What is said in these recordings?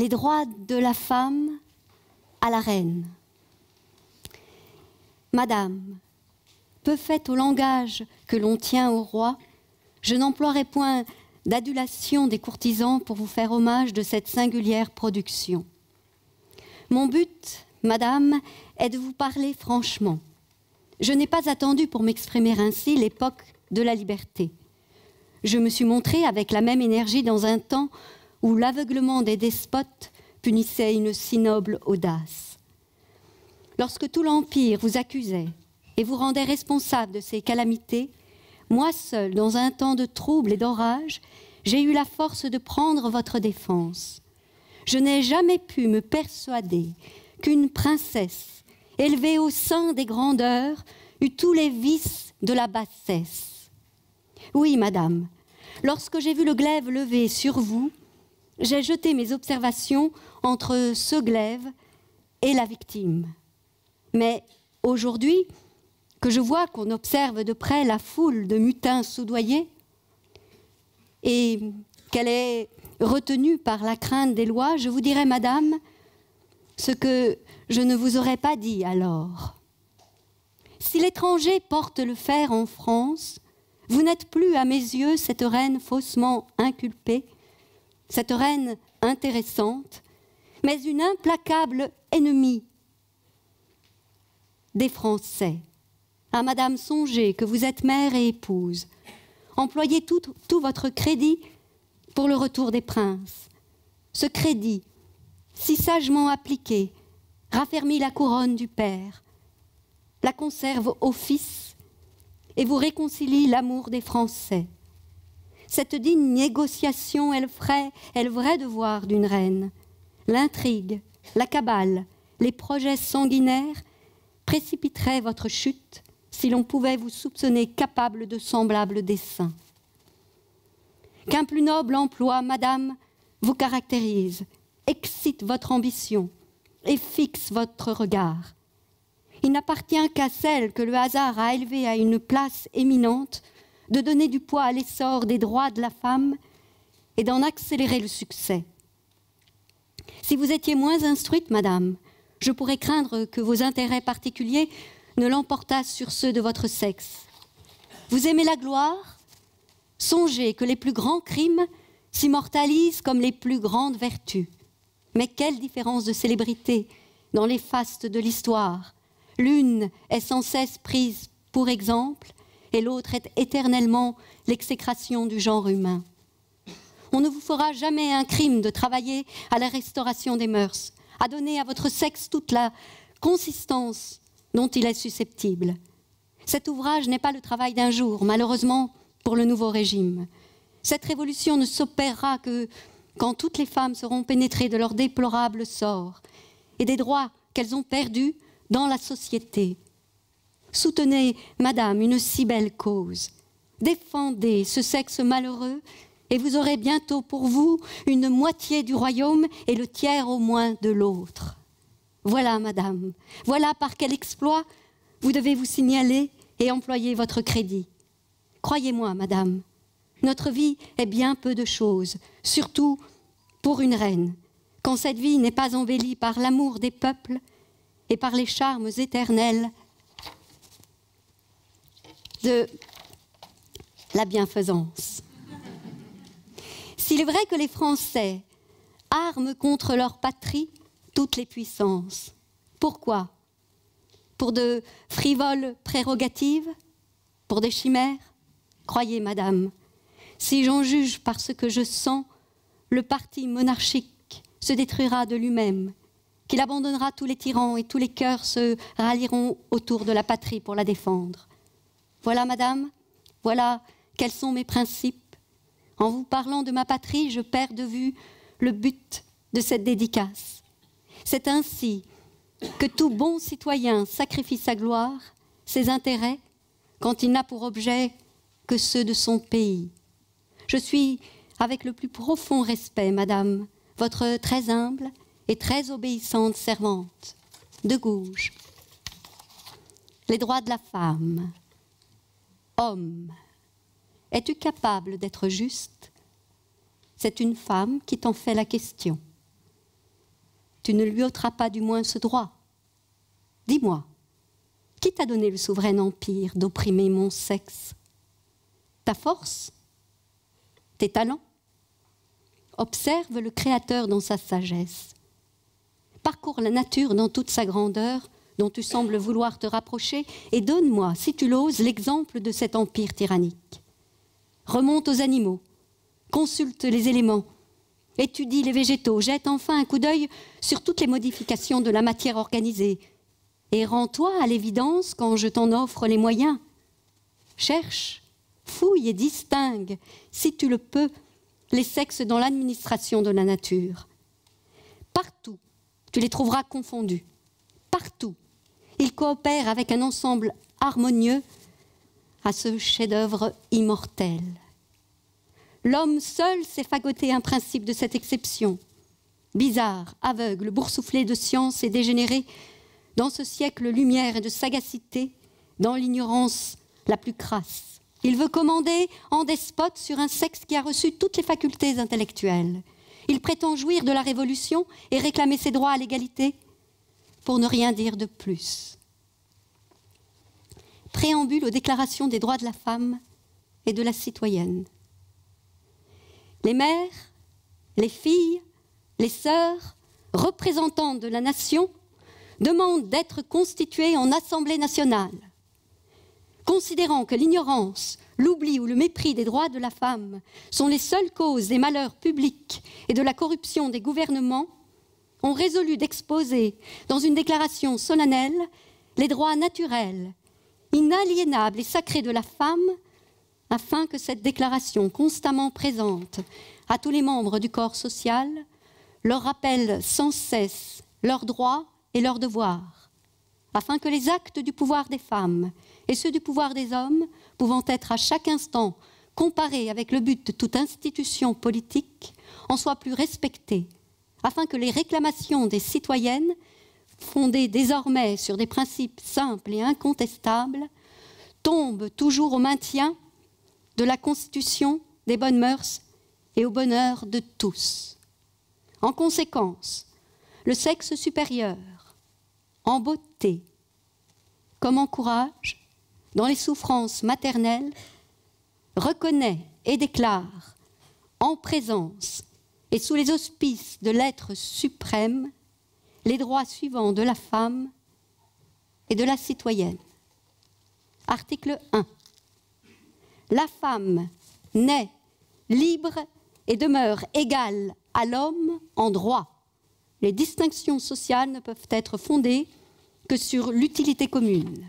les droits de la femme à la reine. Madame, peu faite au langage que l'on tient au roi, je n'emploierai point d'adulation des courtisans pour vous faire hommage de cette singulière production. Mon but, madame, est de vous parler franchement. Je n'ai pas attendu pour m'exprimer ainsi l'époque de la liberté. Je me suis montrée avec la même énergie dans un temps où l'aveuglement des despotes punissait une si noble audace. Lorsque tout l'Empire vous accusait et vous rendait responsable de ces calamités, moi seule, dans un temps de trouble et d'orage, j'ai eu la force de prendre votre défense. Je n'ai jamais pu me persuader qu'une princesse, élevée au sein des grandeurs, eût tous les vices de la bassesse. Oui, madame, lorsque j'ai vu le glaive levé sur vous, j'ai jeté mes observations entre ce glaive et la victime. Mais aujourd'hui, que je vois qu'on observe de près la foule de mutins soudoyés et qu'elle est retenue par la crainte des lois, je vous dirai, madame, ce que je ne vous aurais pas dit alors. Si l'étranger porte le fer en France, vous n'êtes plus à mes yeux cette reine faussement inculpée, cette reine intéressante, mais une implacable ennemie des Français. Ah, madame, songez que vous êtes mère et épouse. Employez tout votre crédit pour le retour des princes. Ce crédit, si sagement appliqué, raffermit la couronne du père, la conserve au fils et vous réconcilie l'amour des Français. Cette digne négociation est le vrai devoir d'une reine. L'intrigue, la cabale, les projets sanguinaires précipiteraient votre chute si l'on pouvait vous soupçonner capable de semblables desseins. Qu'un plus noble emploi, madame, vous caractérise, excite votre ambition et fixe votre regard. Il n'appartient qu'à celle que le hasard a élevée à une place éminente de donner du poids à l'essor des droits de la femme et d'en accélérer le succès. Si vous étiez moins instruite, madame, je pourrais craindre que vos intérêts particuliers ne l'emportassent sur ceux de votre sexe. Vous aimez la gloire? Songez que les plus grands crimes s'immortalisent comme les plus grandes vertus. Mais quelle différence de célébrité dans les fastes de l'histoire! L'une est sans cesse prise pour exemple, et l'autre est éternellement l'exécration du genre humain. On ne vous fera jamais un crime de travailler à la restauration des mœurs, à donner à votre sexe toute la consistance dont il est susceptible. Cet ouvrage n'est pas le travail d'un jour, malheureusement pour le nouveau régime. Cette révolution ne s'opérera que quand toutes les femmes seront pénétrées de leur déplorable sort et des droits qu'elles ont perdus dans la société. Soutenez, madame, une si belle cause. Défendez ce sexe malheureux et vous aurez bientôt pour vous une moitié du royaume et le tiers au moins de l'autre. Voilà, madame, voilà par quel exploit vous devez vous signaler et employer votre crédit. Croyez-moi, madame, notre vie est bien peu de choses, surtout pour une reine, quand cette vie n'est pas embellie par l'amour des peuples et par les charmes éternels de la bienfaisance. S'il est vrai que les Français arment contre leur patrie toutes les puissances, pourquoi? Pour de frivoles prérogatives? Pour des chimères? Croyez, madame, si j'en juge par ce que je sens, le parti monarchique se détruira de lui-même, qu'il abandonnera tous les tyrans et tous les cœurs se rallieront autour de la patrie pour la défendre. Voilà, madame, voilà quels sont mes principes. En vous parlant de ma patrie, je perds de vue le but de cette dédicace. C'est ainsi que tout bon citoyen sacrifie sa gloire, ses intérêts, quand il n'a pour objet que ceux de son pays. Je suis, avec le plus profond respect, madame, votre très humble et très obéissante servante, de Gouges. Les droits de la femme. Homme, es-tu capable d'être juste? C'est une femme qui t'en fait la question. tu ne lui ôteras pas du moins ce droit. Dis-moi, qui t'a donné le souverain empire d'opprimer mon sexe? Ta force? Tes talents? Observe le Créateur dans sa sagesse. Parcours la nature dans toute sa grandeur, dont tu sembles vouloir te rapprocher, et donne-moi, si tu l'oses, l'exemple de cet empire tyrannique. Remonte aux animaux, consulte les éléments, étudie les végétaux, jette enfin un coup d'œil sur toutes les modifications de la matière organisée, et rends-toi à l'évidence quand je t'en offre les moyens. Cherche, fouille et distingue, si tu le peux, les sexes dans l'administration de la nature. Partout, tu les trouveras confondus. Partout, ils coopèrent avec un ensemble harmonieux à ce chef-d'œuvre immortel. L'homme seul s'est fagoté un principe de cette exception. Bizarre, aveugle, boursouflé de science et dégénéré, dans ce siècle lumière et de sagacité, dans l'ignorance la plus crasse. Il veut commander en despote sur un sexe qui a reçu toutes les facultés intellectuelles. Il prétend jouir de la Révolution et réclamer ses droits à l'égalité, pour ne rien dire de plus. Préambule aux déclarations des droits de la femme et de la citoyenne. Les mères, les filles, les sœurs, représentantes de la nation, demandent d'être constituées en Assemblée nationale. Considérant que l'ignorance, l'oubli ou le mépris des droits de la femme sont les seules causes des malheurs publics et de la corruption des gouvernements, ont résolu d'exposer dans une déclaration solennelle les droits naturels, inaliénables et sacrés de la femme, afin que cette déclaration constamment présente à tous les membres du corps social leur rappelle sans cesse leurs droits et leurs devoirs, afin que les actes du pouvoir des femmes et ceux du pouvoir des hommes, pouvant être à chaque instant comparés avec le but de toute institution politique, en soient plus respectés, afin que les réclamations des citoyennes, fondées désormais sur des principes simples et incontestables, tombent toujours au maintien de la constitution, des bonnes mœurs et au bonheur de tous. En conséquence, le sexe supérieur, en beauté comme en courage, dans les souffrances maternelles, reconnaît et déclare en présence et sous les auspices de l'être suprême les droits suivants de la femme et de la citoyenne. Article 1. La femme naît libre et demeure égale à l'homme en droit. Les distinctions sociales ne peuvent être fondées que sur l'utilité commune.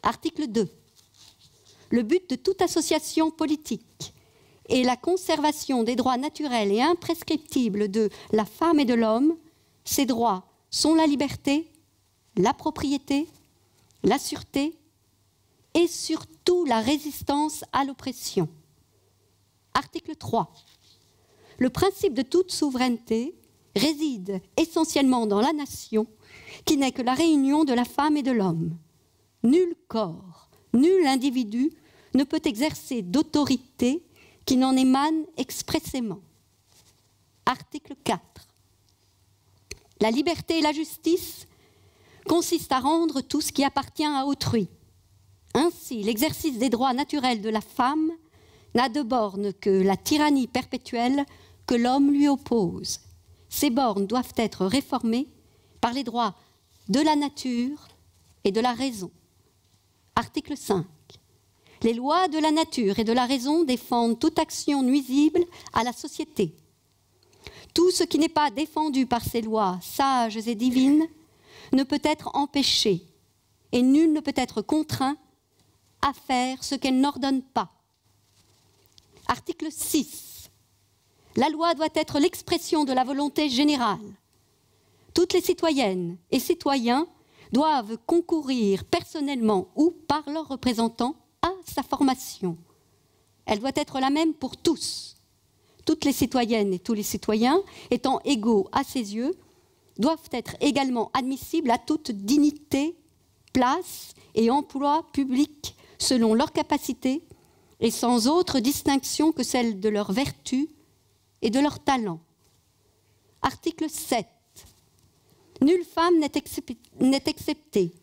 Article 2. Le but de toute association politique est la conservation des droits naturels et imprescriptibles de la femme et de l'homme. Ces droits sont la liberté, la propriété, la sûreté et surtout la résistance à l'oppression. Article 3. Le principe de toute souveraineté réside essentiellement dans la nation, qui n'est que la réunion de la femme et de l'homme. Nul corps, nul individu ne peut exercer d'autorité qui n'en émane expressément. Article 4. La liberté et la justice consistent à rendre tout ce qui appartient à autrui. Ainsi, l'exercice des droits naturels de la femme n'a de borne que la tyrannie perpétuelle que l'homme lui oppose. Ces bornes doivent être réformées par les droits de la nature et de la raison. Article 5. Les lois de la nature et de la raison défendent toute action nuisible à la société. Tout ce qui n'est pas défendu par ces lois sages et divines ne peut être empêché, et nul ne peut être contraint à faire ce qu'elle n'ordonne pas. Article 6. La loi doit être l'expression de la volonté générale. Toutes les citoyennes et citoyens doivent concourir personnellement ou par leurs représentants à sa formation. Elle doit être la même pour tous. Toutes les citoyennes et tous les citoyens, étant égaux à ses yeux, doivent être également admissibles à toute dignité, place et emploi public selon leur capacité et sans autre distinction que celle de leur vertu et de leur talent. Article 7. Nulle femme n'est exceptée.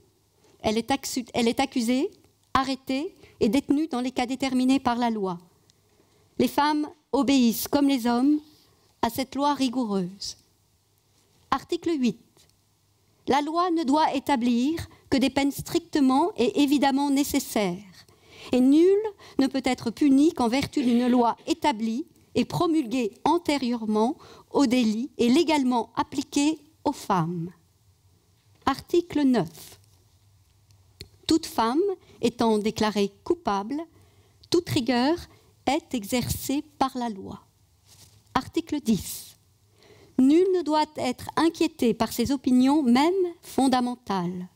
Elle est accusée, arrêtée et détenue dans les cas déterminés par la loi. Les femmes obéissent, comme les hommes, à cette loi rigoureuse. Article 8. La loi ne doit établir que des peines strictement et évidemment nécessaires, et nul ne peut être puni qu'en vertu d'une loi établie et promulguée antérieurement au délit et légalement appliquée aux femmes. Article 9. Toute femme étant déclarée coupable, toute rigueur est exercée par la loi. Article 10. Nul ne doit être inquiété par ses opinions, même fondamentales.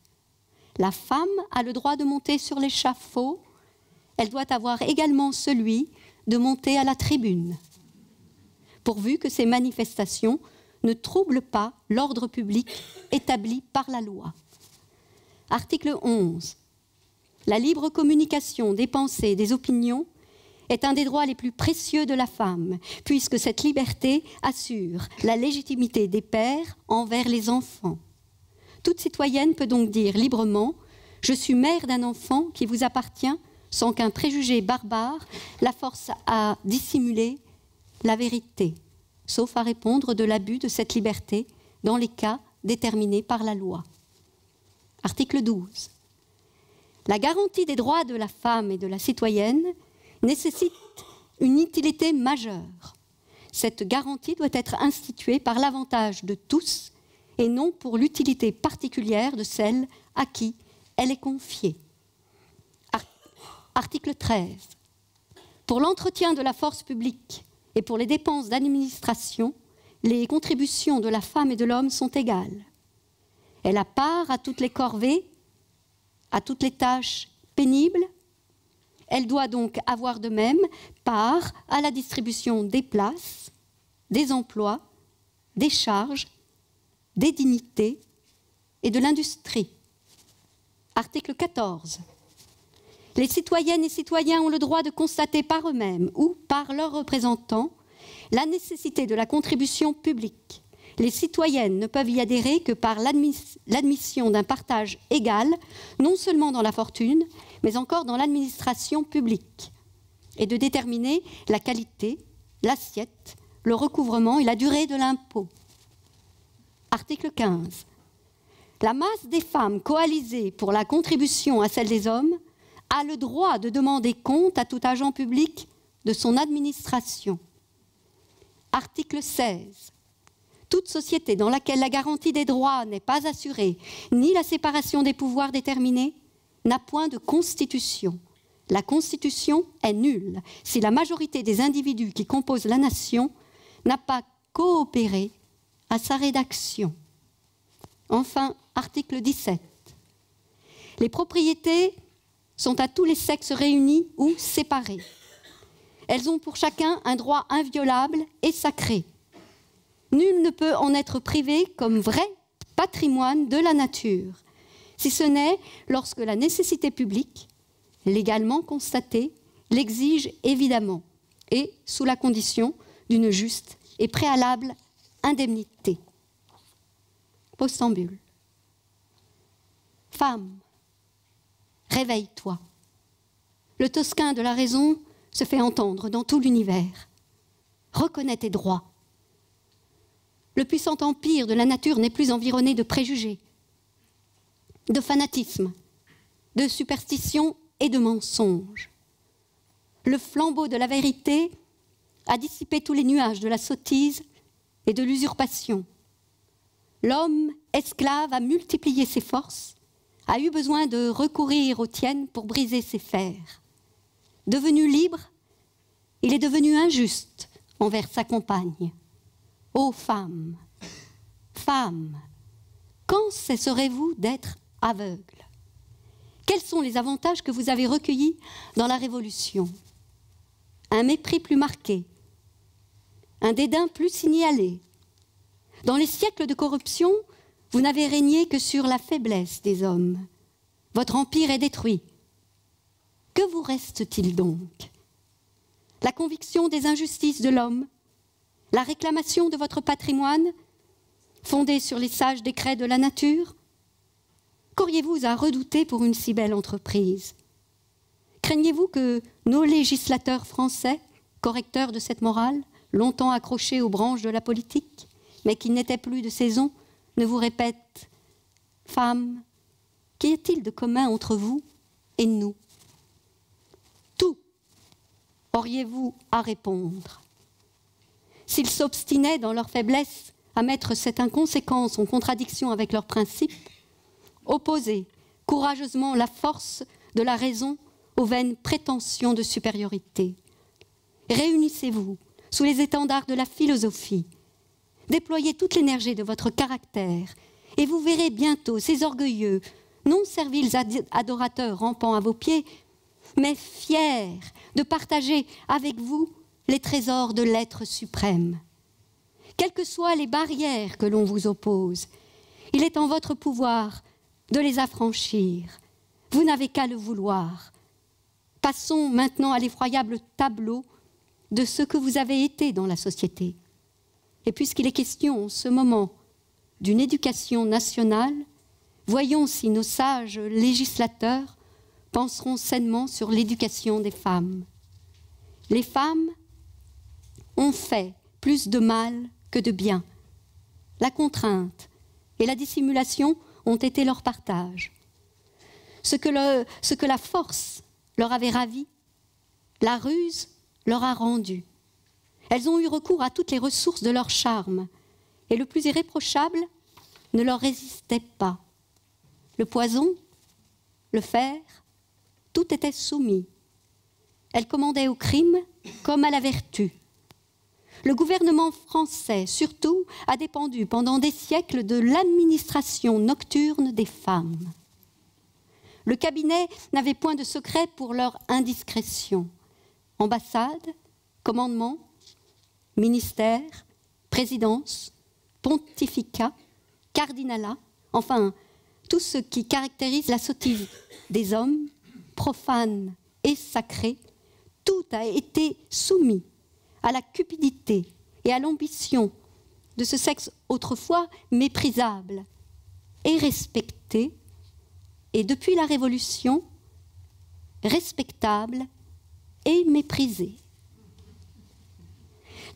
La femme a le droit de monter sur l'échafaud, elle doit avoir également celui de monter à la tribune, pourvu que ces manifestations ne troublent pas l'ordre public établi par la loi. Article 11. La libre communication des pensées et des opinions est un des droits les plus précieux de la femme, puisque cette liberté assure la légitimité des pères envers les enfants. Toute citoyenne peut donc dire librement « Je suis mère d'un enfant qui vous appartient » sans qu'un préjugé barbare la force à dissimuler la vérité, sauf à répondre de l'abus de cette liberté dans les cas déterminés par la loi. Article 12. La garantie des droits de la femme et de la citoyenne nécessite une utilité majeure. Cette garantie doit être instituée par l'avantage de tous et non pour l'utilité particulière de celle à qui elle est confiée. Article 13. Pour l'entretien de la force publique et pour les dépenses d'administration, les contributions de la femme et de l'homme sont égales. Elle a part à toutes les corvées, à toutes les tâches pénibles. Elle doit donc avoir de même part à la distribution des places, des emplois, des charges, des dignités et de l'industrie. Article 14. Les citoyennes et citoyens ont le droit de constater par eux-mêmes ou par leurs représentants la nécessité de la contribution publique. Les citoyennes ne peuvent y adhérer que par l'admission d'un partage égal, non seulement dans la fortune, mais encore dans l'administration publique, et de déterminer la qualité, l'assiette, le recouvrement et la durée de l'impôt. Article 15. La masse des femmes coalisées pour la contribution à celle des hommes a le droit de demander compte à tout agent public de son administration. Article 16. Toute société dans laquelle la garantie des droits n'est pas assurée, ni la séparation des pouvoirs déterminée, n'a point de constitution. La constitution est nulle si la majorité des individus qui composent la nation n'a pas coopéré à sa rédaction. Enfin, article 17. Les propriétés sont à tous les sexes réunis ou séparés. Elles ont pour chacun un droit inviolable et sacré. Nul ne peut en être privé comme vrai patrimoine de la nature, si ce n'est lorsque la nécessité publique, légalement constatée, l'exige évidemment, et sous la condition d'une juste et préalable indemnité. Postambule. Femme, réveille-toi. Le Tosquin de la raison se fait entendre dans tout l'univers. Reconnais tes droits. Le puissant empire de la nature n'est plus environné de préjugés, de fanatisme, de superstition et de mensonges. Le flambeau de la vérité a dissipé tous les nuages de la sottise et de l'usurpation. L'homme esclave a multiplié ses forces, a eu besoin de recourir aux tiennes pour briser ses fers. Devenu libre, il est devenu injuste envers sa compagne. Ô femmes, femmes, quand cesserez-vous d'être aveugles? Quels sont les avantages que vous avez recueillis dans la Révolution? Un mépris plus marqué, un dédain plus signalé. Dans les siècles de corruption, vous n'avez régné que sur la faiblesse des hommes. Votre empire est détruit. Que vous reste-t-il donc? La conviction des injustices de l'homme, la réclamation de votre patrimoine, fondée sur les sages décrets de la nature? Qu'auriez-vous à redouter pour une si belle entreprise? Craignez-vous que nos législateurs français, correcteurs de cette morale, longtemps accrochés aux branches de la politique, mais qui n'étaient plus de saison, ne vous répètent « Femmes, qu'y a-t-il de commun entre vous et nous ?» Tout auriez-vous à répondre. S'ils s'obstinaient dans leur faiblesse à mettre cette inconséquence en contradiction avec leurs principes, opposez courageusement la force de la raison aux vaines prétentions de supériorité. Réunissez-vous sous les étendards de la philosophie, déployez toute l'énergie de votre caractère, et vous verrez bientôt ces orgueilleux, non serviles adorateurs rampant à vos pieds, mais fiers de partager avec vous les trésors de l'être suprême. Quelles que soient les barrières que l'on vous oppose, il est en votre pouvoir de les affranchir. Vous n'avez qu'à le vouloir. Passons maintenant à l'effroyable tableau de ce que vous avez été dans la société. Et puisqu'il est question en ce moment d'une éducation nationale, voyons si nos sages législateurs penseront sainement sur l'éducation des femmes. Les femmes ont fait plus de mal que de bien. La contrainte et la dissimulation ont été leur partage. Ce que la force leur avait ravi, la ruse leur a rendu. Elles ont eu recours à toutes les ressources de leur charme, et le plus irréprochable ne leur résistait pas. Le poison, le fer, tout était soumis. Elles commandaient au crime comme à la vertu. Le gouvernement français, surtout, a dépendu pendant des siècles de l'administration nocturne des femmes. Le cabinet n'avait point de secret pour leur indiscrétion. Ambassade, commandement, ministère, présidence, pontificat, cardinalat, enfin, tout ce qui caractérise la sottise des hommes, profanes et sacrés, tout a été soumis à la cupidité et à l'ambition de ce sexe autrefois méprisable et respecté, et depuis la Révolution, respectable et méprisé.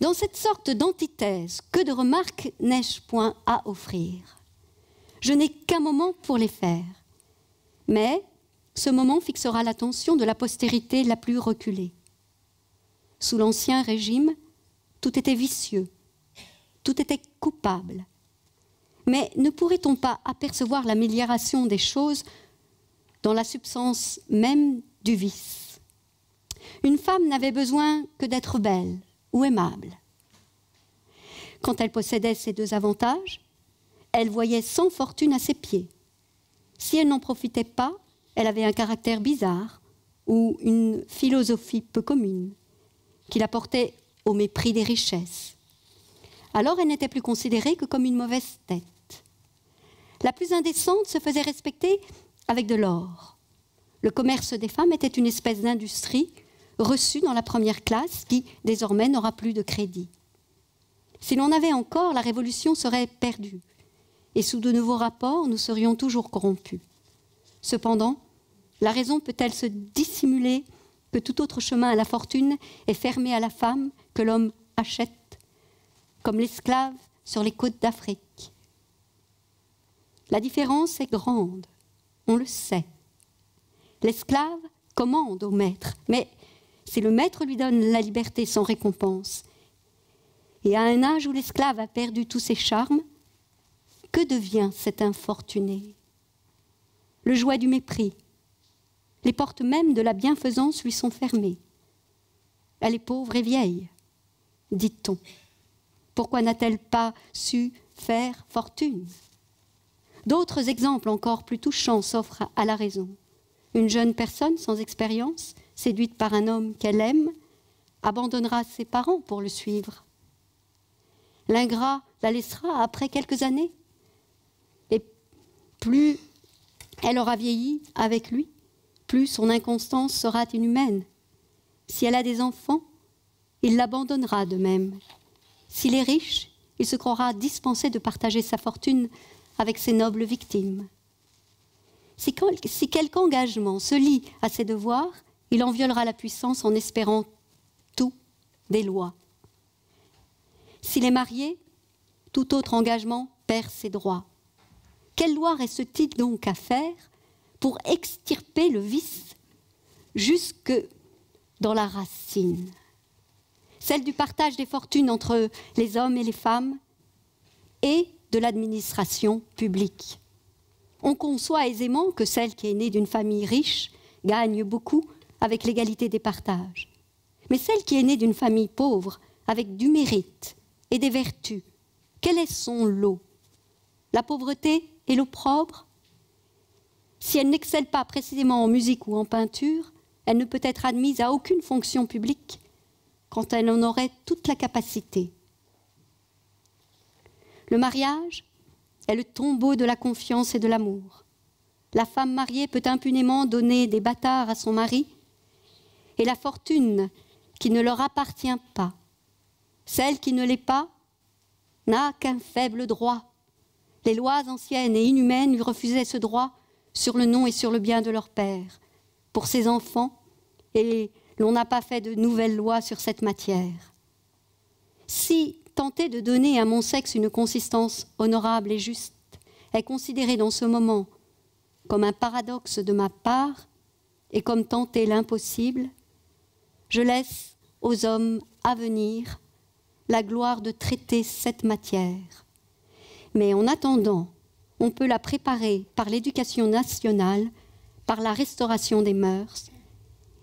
Dans cette sorte d'antithèse, que de remarques n'ai-je point à offrir? Je n'ai qu'un moment pour les faire, mais ce moment fixera l'attention de la postérité la plus reculée. Sous l'Ancien Régime, tout était vicieux, tout était coupable. Mais ne pourrait-on pas apercevoir l'amélioration des choses dans la substance même du vice? Une femme n'avait besoin que d'être belle ou aimable. Quand elle possédait ces deux avantages, elle voyait sans fortune à ses pieds. Si elle n'en profitait pas, elle avait un caractère bizarre ou une philosophie peu commune qui la portait au mépris des richesses. Alors elle n'était plus considérée que comme une mauvaise tête. La plus indécente se faisait respecter avec de l'or. Le commerce des femmes était une espèce d'industrie reçue dans la première classe qui, désormais, n'aura plus de crédit. Si l'on avait encore, la Révolution serait perdue. Et sous de nouveaux rapports, nous serions toujours corrompus. Cependant, la raison peut-elle se dissimuler que tout autre chemin à la fortune est fermé à la femme que l'homme achète, comme l'esclave sur les côtes d'Afrique? La différence est grande, on le sait. L'esclave commande au maître, mais si le maître lui donne la liberté sans récompense, et à un âge où l'esclave a perdu tous ses charmes, que devient cet infortuné? Le jouet du mépris. Les portes mêmes de la bienfaisance lui sont fermées. Elle est pauvre et vieille, dit-on. Pourquoi n'a-t-elle pas su faire fortune? D'autres exemples encore plus touchants s'offrent à la raison. Une jeune personne sans expérience, séduite par un homme qu'elle aime, abandonnera ses parents pour le suivre. L'ingrat la laissera après quelques années. Et plus elle aura vieilli avec lui, plus son inconstance sera inhumaine. Si elle a des enfants, il l'abandonnera de même. S'il est riche, il se croira dispensé de partager sa fortune avec ses nobles victimes. Si quelque engagement se lie à ses devoirs, il en violera la puissance en espérant tout des lois. S'il est marié, tout autre engagement perd ses droits. Quelle loi reste-t-il donc à faire pour extirper le vice jusque dans la racine? Celle du partage des fortunes entre les hommes et les femmes et de l'administration publique. On conçoit aisément que celle qui est née d'une famille riche gagne beaucoup avec l'égalité des partages. Mais celle qui est née d'une famille pauvre, avec du mérite et des vertus, quel est son lot? La pauvreté et l'opprobre? Si elle n'excelle pas précisément en musique ou en peinture, elle ne peut être admise à aucune fonction publique quand elle en aurait toute la capacité. Le mariage est le tombeau de la confiance et de l'amour. La femme mariée peut impunément donner des bâtards à son mari et la fortune qui ne leur appartient pas. Celle qui ne l'est pas n'a qu'un faible droit. Les lois anciennes et inhumaines lui refusaient ce droit sur le nom et sur le bien de leur père, pour ses enfants, et l'on n'a pas fait de nouvelles lois sur cette matière. Si tenter de donner à mon sexe une consistance honorable et juste est considéré dans ce moment comme un paradoxe de ma part et comme tenter l'impossible, je laisse aux hommes à venir la gloire de traiter cette matière. Mais en attendant, on peut la préparer par l'éducation nationale, par la restauration des mœurs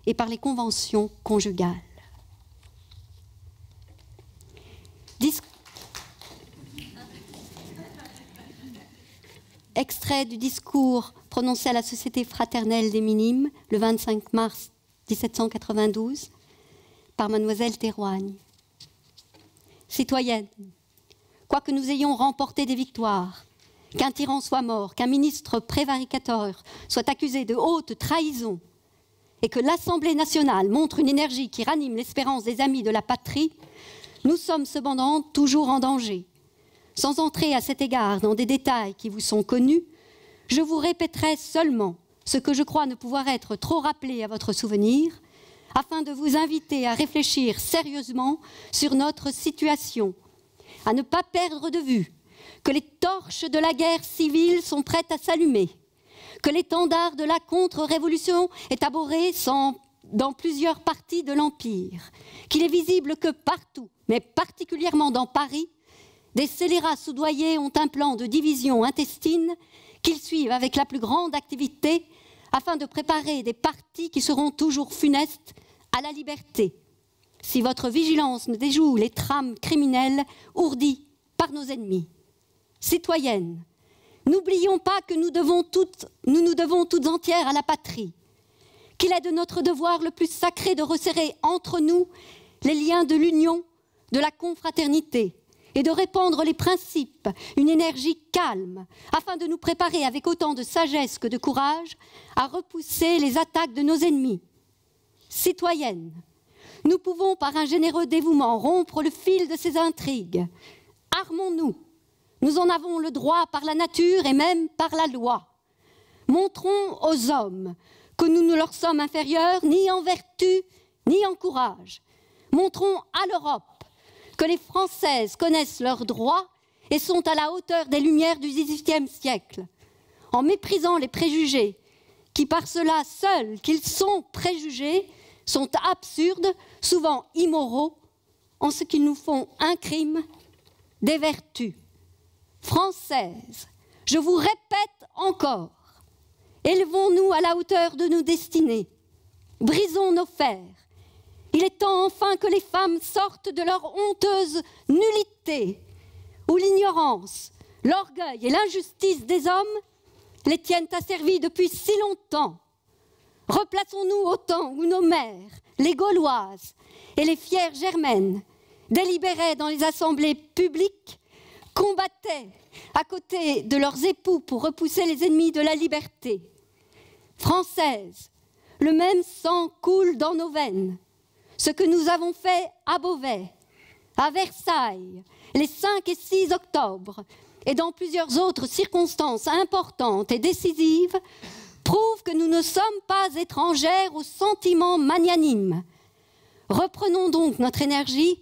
et par les conventions conjugales. Extrait du discours prononcé à la Société fraternelle des Minimes le 25 mars 1792 par mademoiselle Théroigne. Citoyennes, quoique nous ayons remporté des victoires, qu'un tyran soit mort, qu'un ministre prévaricateur soit accusé de haute trahison et que l'Assemblée nationale montre une énergie qui ranime l'espérance des amis de la patrie, nous sommes cependant toujours en danger. Sans entrer à cet égard dans des détails qui vous sont connus, je vous répéterai seulement ce que je crois ne pouvoir être trop rappelé à votre souvenir, afin de vous inviter à réfléchir sérieusement sur notre situation, à ne pas perdre de vue que les torches de la guerre civile sont prêtes à s'allumer, que l'étendard de la contre-révolution est aboré dans plusieurs parties de l'Empire, qu'il est visible que partout, mais particulièrement dans Paris, des scélérats soudoyés ont un plan de division intestine qu'ils suivent avec la plus grande activité afin de préparer des partis qui seront toujours funestes à la liberté, si votre vigilance ne déjoue les trames criminelles ourdies par nos ennemis. Citoyennes, n'oublions pas que nous nous devons toutes entières à la patrie, qu'il est de notre devoir le plus sacré de resserrer entre nous les liens de l'union, de la confraternité, et de répandre les principes, une énergie calme, afin de nous préparer avec autant de sagesse que de courage à repousser les attaques de nos ennemis. Citoyennes, nous pouvons par un généreux dévouement rompre le fil de ces intrigues. Armons-nous, nous en avons le droit par la nature et même par la loi. Montrons aux hommes que nous ne leur sommes inférieurs ni en vertu ni en courage. Montrons à l'Europe que les Françaises connaissent leurs droits et sont à la hauteur des lumières du XVIIIe siècle, en méprisant les préjugés qui, par cela seuls qu'ils sont préjugés, sont absurdes, souvent immoraux, en ce qu'ils nous font un crime des vertus. Françaises, je vous répète encore, élevons-nous à la hauteur de nos destinées, brisons nos fers. Il est temps enfin que les femmes sortent de leur honteuse nullité, où l'ignorance, l'orgueil et l'injustice des hommes les tiennent asservis depuis si longtemps. Replaçons-nous au temps où nos mères, les Gauloises et les fières Germaines, délibéraient dans les assemblées publiques, combattaient à côté de leurs époux pour repousser les ennemis de la liberté. Françaises, le même sang coule dans nos veines. Ce que nous avons fait à Beauvais, à Versailles, les 5 et 6 octobre, et dans plusieurs autres circonstances importantes et décisives, prouvent que nous ne sommes pas étrangères aux sentiments magnanimes. Reprenons donc notre énergie,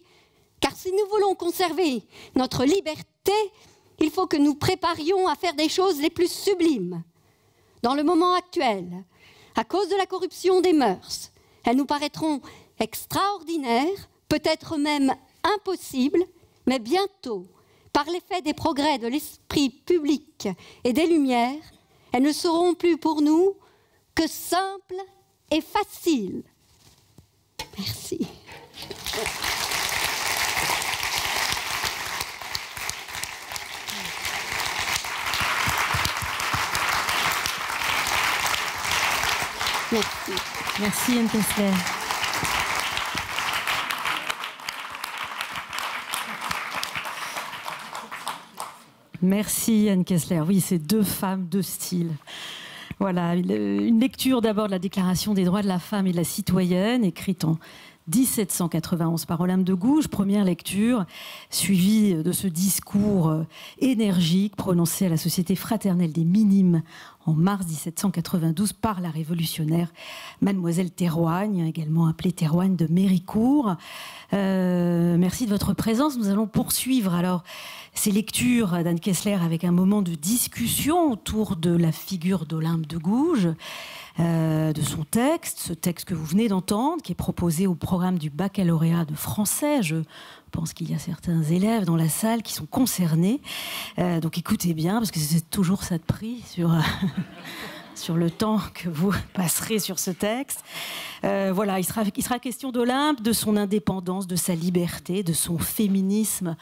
car si nous voulons conserver notre liberté, il faut que nous préparions à faire des choses les plus sublimes. Dans le moment actuel, à cause de la corruption des mœurs, elles nous paraîtront extraordinaires, peut-être même impossibles, mais bientôt, par l'effet des progrès de l'esprit public et des Lumières, elles ne seront plus pour nous que simples et faciles. Merci. Merci. Merci Anne Kessler. Merci Anne Kessler. Oui, c'est 2 femmes, 2 styles. Voilà, une lecture d'abord de la Déclaration des droits de la femme et de la citoyenne, écrite en 1791 par Olympe de Gouges, première lecture, suivie de ce discours énergique prononcé à la Société fraternelle des Minimes en mars 1792 par la révolutionnaire Mademoiselle Théroigne, également appelée Théroigne de Méricourt. Merci de votre présence. Nous allons poursuivre alors ces lectures d'Anne Kessler avec un moment de discussion autour de la figure d'Olympe de Gouges, de son texte, ce texte que vous venez d'entendre, qui est proposé au programme du baccalauréat de français. Je pense qu'il y a certains élèves dans la salle qui sont concernés. Donc écoutez bien, parce que c'est toujours ça de prix sur le temps que vous passerez sur ce texte. Voilà, il sera question d'Olympe, de son indépendance, de sa liberté, de son féminisme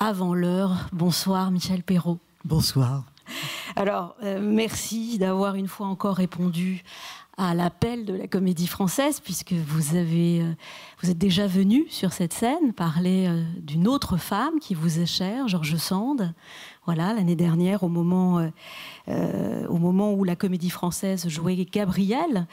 avant l'heure. Bonsoir Michel Perrault. Bonsoir. Alors, merci d'avoir une fois encore répondu à l'appel de la Comédie Française, puisque vous êtes déjà venu sur cette scène parler d'une autre femme qui vous est chère, George Sand. Voilà, l'année dernière, au moment où la Comédie Française jouait Gabriel.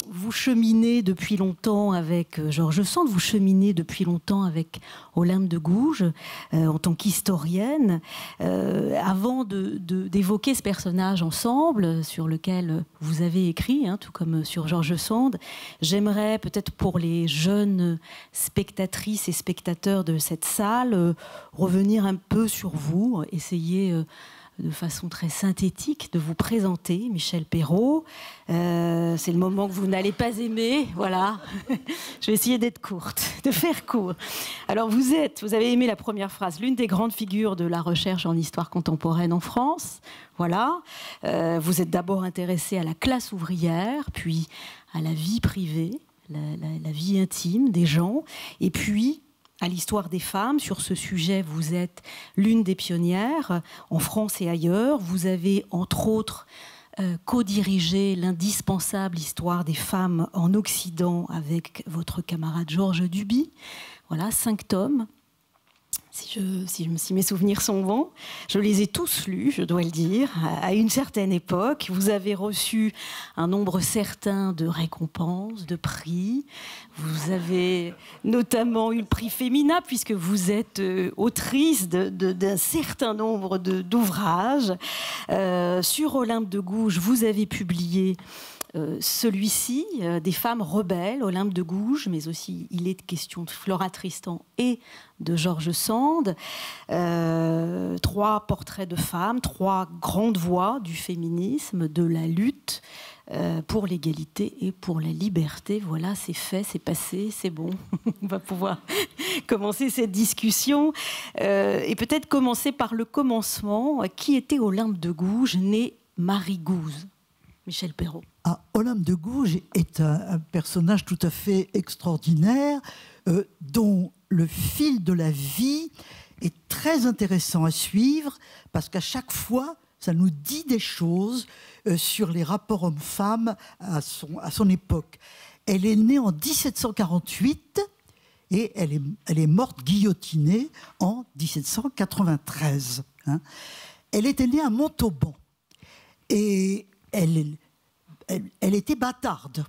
Vous cheminez depuis longtemps avec George Sand, vous cheminez depuis longtemps avec Olympe de Gouges en tant qu'historienne. Avant d'évoquer ce personnage ensemble, sur lequel vous avez écrit, tout comme sur George Sand, j'aimerais peut-être pour les jeunes spectatrices et spectateurs de cette salle revenir un peu sur vous, essayer de façon très synthétique de vous présenter, Michel Perrault. C'est le moment que vous n'allez pas aimer, voilà. Je vais essayer d'être courte, de faire court. Alors vous avez aimé la première phrase, l'une des grandes figures de la recherche en histoire contemporaine en France. Voilà. Vous êtes d'abord intéressé à la classe ouvrière, puis à la vie privée, la vie intime des gens, et puis à l'histoire des femmes. Sur ce sujet, vous êtes l'une des pionnières en France et ailleurs. Vous avez, entre autres, co-dirigé l'indispensable histoire des femmes en Occident avec votre camarade Georges Duby. Voilà, 5 tomes. Si mes souvenirs sont bons, je les ai tous lus, je dois le dire, à une certaine époque. Vous avez reçu un nombre certain de récompenses, de prix. Vous avez notamment eu le prix Femina, puisque vous êtes autrice d'un certain nombre d'ouvrages. Sur Olympe de Gouges, vous avez publié celui-ci, des femmes rebelles, Olympe de Gouges, mais aussi il est question de Flora Tristan et de George Sand. 3 portraits de femmes, 3 grandes voix du féminisme, de la lutte pour l'égalité et pour la liberté. Voilà, c'est fait, c'est passé, c'est bon. On va pouvoir commencer cette discussion. Et peut-être commencer par le commencement. Qui était Olympe de Gouges, née Marie Gouze? Michel Perrault. Olympe de Gouges est un personnage tout à fait extraordinaire dont le fil de la vie est très intéressant à suivre parce qu'à chaque fois, ça nous dit des choses sur les rapports hommes-femmes à son époque. Elle est née en 1748 et elle est morte guillotinée en 1793. Elle était née à Montauban et elle était bâtarde,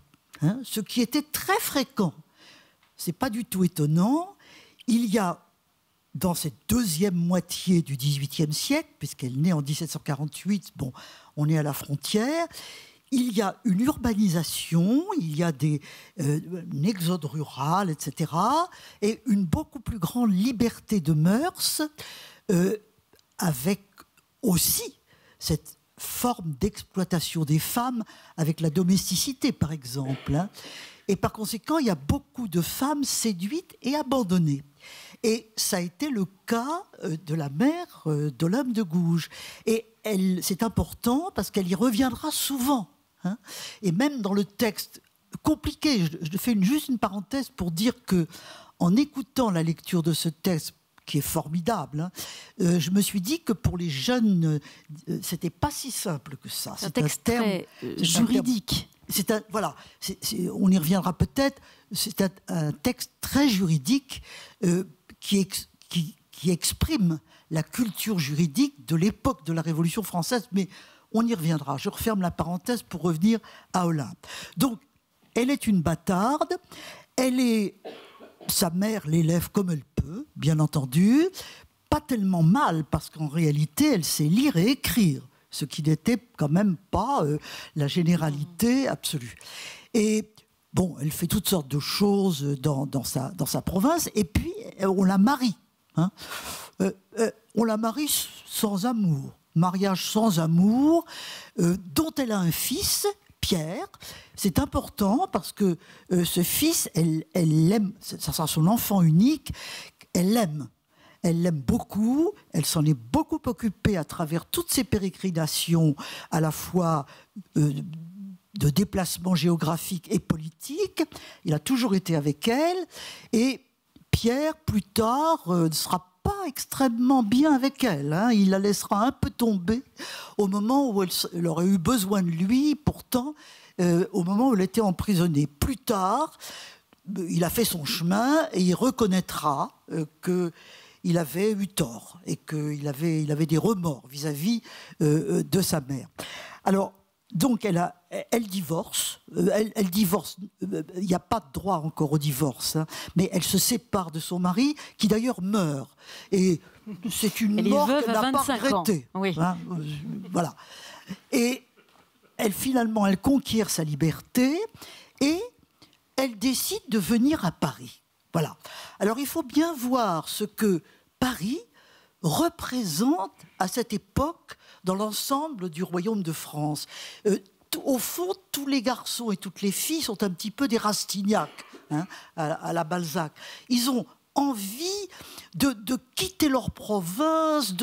ce qui était très fréquent. c'est pas du tout étonnant. Il y a, dans cette deuxième moitié du XVIIIe siècle, puisqu'elle naît en 1748, bon, on est à la frontière, il y a une urbanisation, il y a un exode rural, etc., et une beaucoup plus grande liberté de mœurs, avec aussi cette forme d'exploitation des femmes avec la domesticité, par exemple. Hein. Et par conséquent, il y a beaucoup de femmes séduites et abandonnées. Et ça a été le cas de la mère d'Olympe de Gouges. Et c'est important parce qu'elle y reviendra souvent. Hein. Et même dans le texte compliqué, je fais juste une parenthèse pour dire que, en écoutant la lecture de ce texte, qui est formidable, hein, je me suis dit que pour les jeunes, c'était pas si simple que ça. C'est un texte très juridique. Voilà, on y reviendra peut-être. C'est un texte très juridique qui exprime la culture juridique de l'époque de la Révolution française, mais on y reviendra. Je referme la parenthèse pour revenir à Olympe. Donc, elle est une bâtarde. Sa mère l'élève comme elle peut, bien entendu. Pas tellement mal, parce qu'en réalité, elle sait lire et écrire, ce qui n'était quand même pas la généralité absolue. Et bon, elle fait toutes sortes de choses dans sa province, et puis on la marie. Hein. On la marie sans amour, mariage sans amour, dont elle a un fils, Pierre. C'est important parce que ce fils, elle l'aime, ça sera son enfant unique, elle l'aime. Elle l'aime beaucoup, elle s'en est beaucoup occupée à travers toutes ses pérégrinations, à la fois de déplacements géographiques et politiques. Il a toujours été avec elle. Et Pierre, plus tard, ne sera pas extrêmement bien avec elle. Hein. Il la laissera un peu tomber au moment où elle aurait eu besoin de lui, pourtant, au moment où elle était emprisonnée. Plus tard, il a fait son chemin et il reconnaîtra qu'il avait eu tort et qu'il avait des remords vis-à-vis de sa mère. Alors, donc, elle divorce. Elle divorce. Il n'y a pas de droit encore au divorce, hein, mais elle se sépare de son mari, qui d'ailleurs meurt. Et c'est une mort qu'elle n'a pas regrettée. Oui. Hein, voilà. Et finalement, elle conquiert sa liberté et elle décide de venir à Paris. Voilà. Alors, il faut bien voir ce que Paris représente à cette époque dans l'ensemble du royaume de France. Au fond, tous les garçons et toutes les filles sont un petit peu des Rastignac, hein, à la Balzac. Ils ont envie de quitter leur province,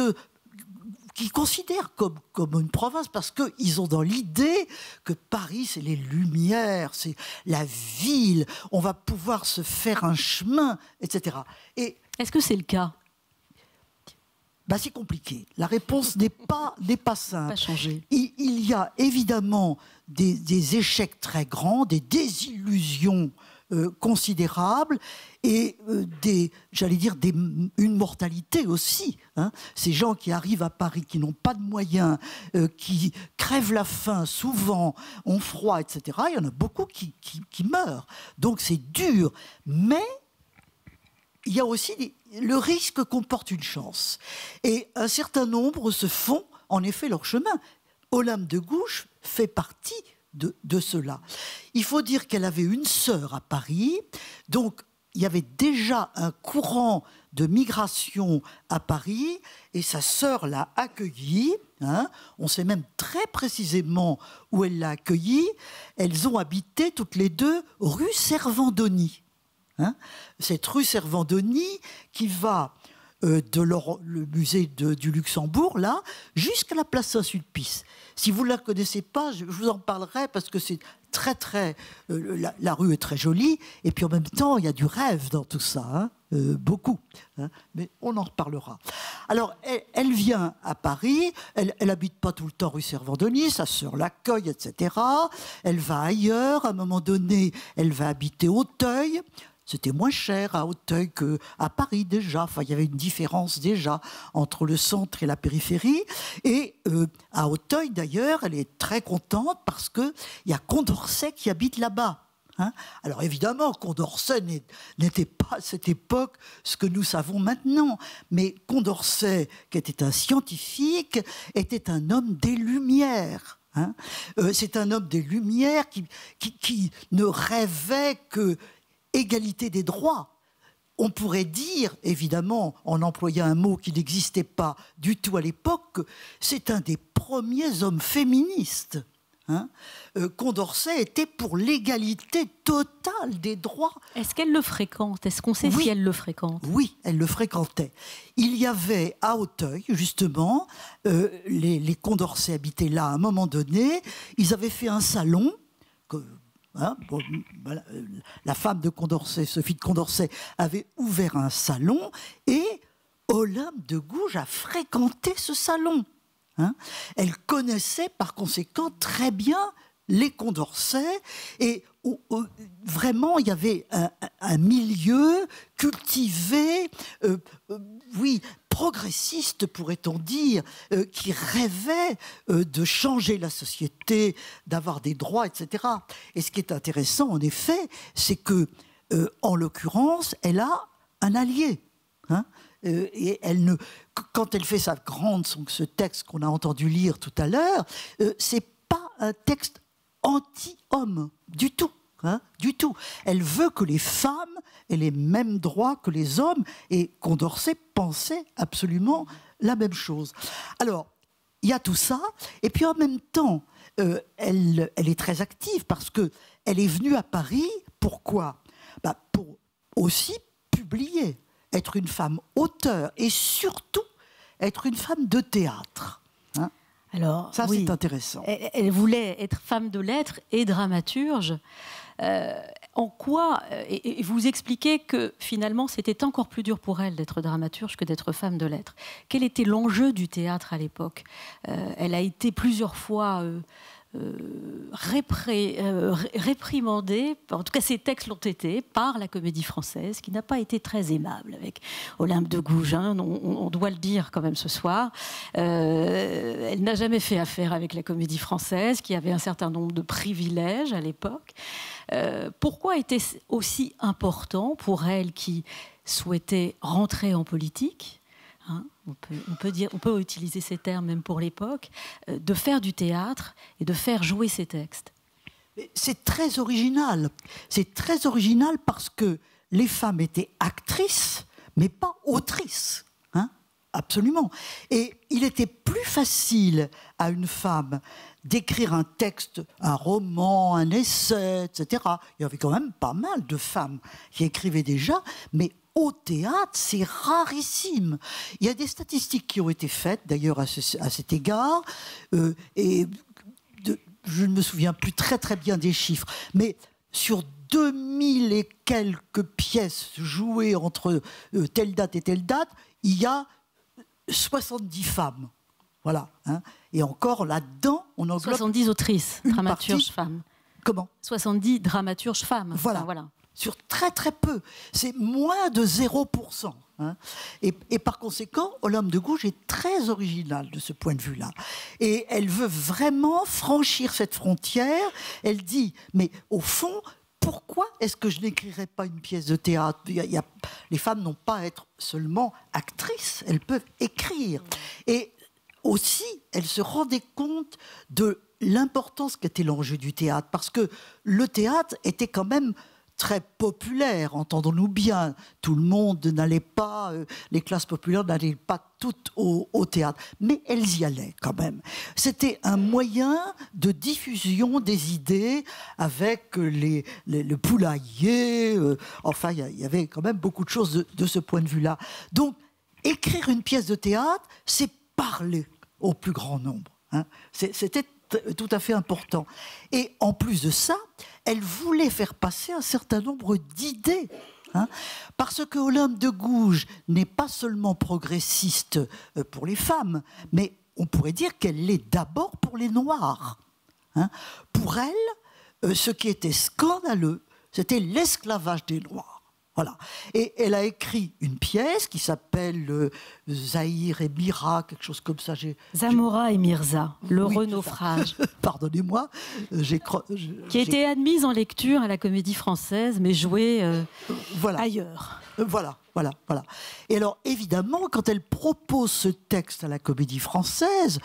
qu'ils considèrent comme une province, parce qu'ils ont dans l'idée que Paris, c'est les lumières, c'est la ville, on va pouvoir se faire un chemin, etc. Et est-ce que c'est le cas ? C'est compliqué. La réponse n'est pas simple. Pas changé. Il y a évidemment des échecs très grands, des désillusions considérables et une mortalité aussi. Hein. Ces gens qui arrivent à Paris, qui n'ont pas de moyens, qui crèvent la faim, souvent ont froid, etc. Il y en a beaucoup qui meurent. Donc c'est dur. Mais il y a aussi le risque comporte une chance. Et un certain nombre se font, en effet, leur chemin. Olympe de Gouges fait partie de cela. Il faut dire qu'elle avait une sœur à Paris, donc il y avait déjà un courant de migration à Paris, et sa sœur l'a accueillie. Hein. On sait même très précisément où elle l'a accueillie. Elles ont habité toutes les deux rue Servandoni. Hein, cette rue Servandoni qui va le musée du Luxembourg, là, jusqu'à la place Saint-Sulpice. Si vous ne la connaissez pas, je vous en parlerai parce que c'est très, très... la rue est très jolie et puis en même temps, il y a du rêve dans tout ça, hein, beaucoup. Hein, mais on en reparlera. Alors, elle vient à Paris, elle n'habite pas tout le temps rue Servandoni, sa sœur l'accueille, etc. Elle va ailleurs, à un moment donné, elle va habiter Auteuil. C'était moins cher à Auteuil qu'à Paris déjà. Enfin, il y avait une différence déjà entre le centre et la périphérie. Et à Auteuil, d'ailleurs, elle est très contente parce qu'il y a Condorcet qui habite là-bas. Hein. Alors évidemment, Condorcet n'était pas à cette époque ce que nous savons maintenant, mais Condorcet, qui était un scientifique, était un homme des Lumières. Hein. C'est un homme des Lumières qui ne rêvait que égalité des droits. On pourrait dire, évidemment, en employant un mot qui n'existait pas du tout à l'époque, que c'est un des premiers hommes féministes. Hein. Condorcet était pour l'égalité totale des droits. Est-ce qu'elle le fréquente? Est-ce qu'on sait si elle le fréquente? Oui, elle le fréquentait. Il y avait à Auteuil, justement, les Condorcet habitaient là à un moment donné. Ils avaient fait un salon. Voilà, la femme de Condorcet, Sophie de Condorcet, avait ouvert un salon et Olympe de Gouges a fréquenté ce salon. Hein. Elle connaissait par conséquent très bien les Condorcet et vraiment il y avait un milieu cultivé, oui, progressiste pourrait-on dire, qui rêvait de changer la société, d'avoir des droits, etc. Et ce qui est intéressant en effet, c'est que en l'occurrence, elle a un allié. Hein. Et quand elle fait ce texte qu'on a entendu lire tout à l'heure, c'est pas un texte anti-homme du tout, hein, du tout. Elle veut que les femmes aient les mêmes droits que les hommes, et Condorcet pensait absolument la même chose. Alors, il y a tout ça, et puis en même temps, elle est très active parce que elle est venue à Paris. Pourquoi? Pour aussi publier. Être une femme auteure et surtout être une femme de théâtre. Hein. Alors, ça, oui, c'est intéressant. Elle voulait être femme de lettres et dramaturge. En quoi, et vous expliquez que finalement c'était encore plus dur pour elle d'être dramaturge que d'être femme de lettres. Quel était l'enjeu du théâtre à l'époque? Elle a été plusieurs fois réprimandée, en tout cas ses textes l'ont été, par la Comédie Française, qui n'a pas été très aimable avec Olympe de Gouges, hein, on doit le dire quand même ce soir. Elle n'a jamais fait affaire avec la Comédie Française, qui avait un certain nombre de privilèges à l'époque. Pourquoi était-ce aussi important pour elle qui souhaitait rentrer en politique, hein, on peut utiliser ces termes même pour l'époque, de faire du théâtre et de faire jouer ses textes? C'est très original. C'est très original parce que les femmes étaient actrices, mais pas autrices. Hein, absolument. Et il était plus facile à une femme d'écrire un texte, un roman, un essai, etc. Il y avait quand même pas mal de femmes qui écrivaient déjà, mais au théâtre, c'est rarissime. Il y a des statistiques qui ont été faites, d'ailleurs, à cet égard, et je ne me souviens plus très très bien des chiffres, mais sur 2000 et quelques pièces jouées entre telle date et telle date, il y a 70 femmes. Voilà. Hein. Et encore, là-dedans, on englobe 70 autrices, dramaturges femmes. Comment? 70 dramaturges femmes. Voilà. Enfin, voilà. Sur très très peu. C'est moins de 0%. Hein. Et par conséquent, Olympe de Gouges est très originale de ce point de vue-là. Et elle veut vraiment franchir cette frontière. Elle dit, mais au fond, pourquoi est-ce que je n'écrirais pas une pièce de théâtre? Les femmes n'ont pas à être seulement actrices, elles peuvent écrire. Et aussi, elle se rendait compte de l'importance qu'était l'enjeu du théâtre, parce que le théâtre était quand même très populaire, entendons-nous bien. Tout le monde n'allait pas, les classes populaires n'allaient pas toutes au théâtre, mais elles y allaient quand même. C'était un moyen de diffusion des idées avec le poulailler, enfin, il y avait quand même beaucoup de choses de ce point de vue-là. Donc, écrire une pièce de théâtre, c'est parler au plus grand nombre. Hein. C'était tout à fait important. Et en plus de ça, elle voulait faire passer un certain nombre d'idées. Hein, parce que Olympe de Gouges n'est pas seulement progressiste pour les femmes, mais on pourrait dire qu'elle l'est d'abord pour les Noirs. Hein. Pour elle, ce qui était scandaleux, c'était l'esclavage des Noirs. Voilà. Et elle a écrit une pièce qui s'appelle Zahir et Mira, quelque chose comme ça. Zamora et Mirza, le Oui, renaufrage. Pardonnez-moi. Qui a été admise en lecture à la Comédie Française, mais jouée voilà. ailleurs. Voilà. Et alors, évidemment, quand elle propose ce texte à la Comédie Française,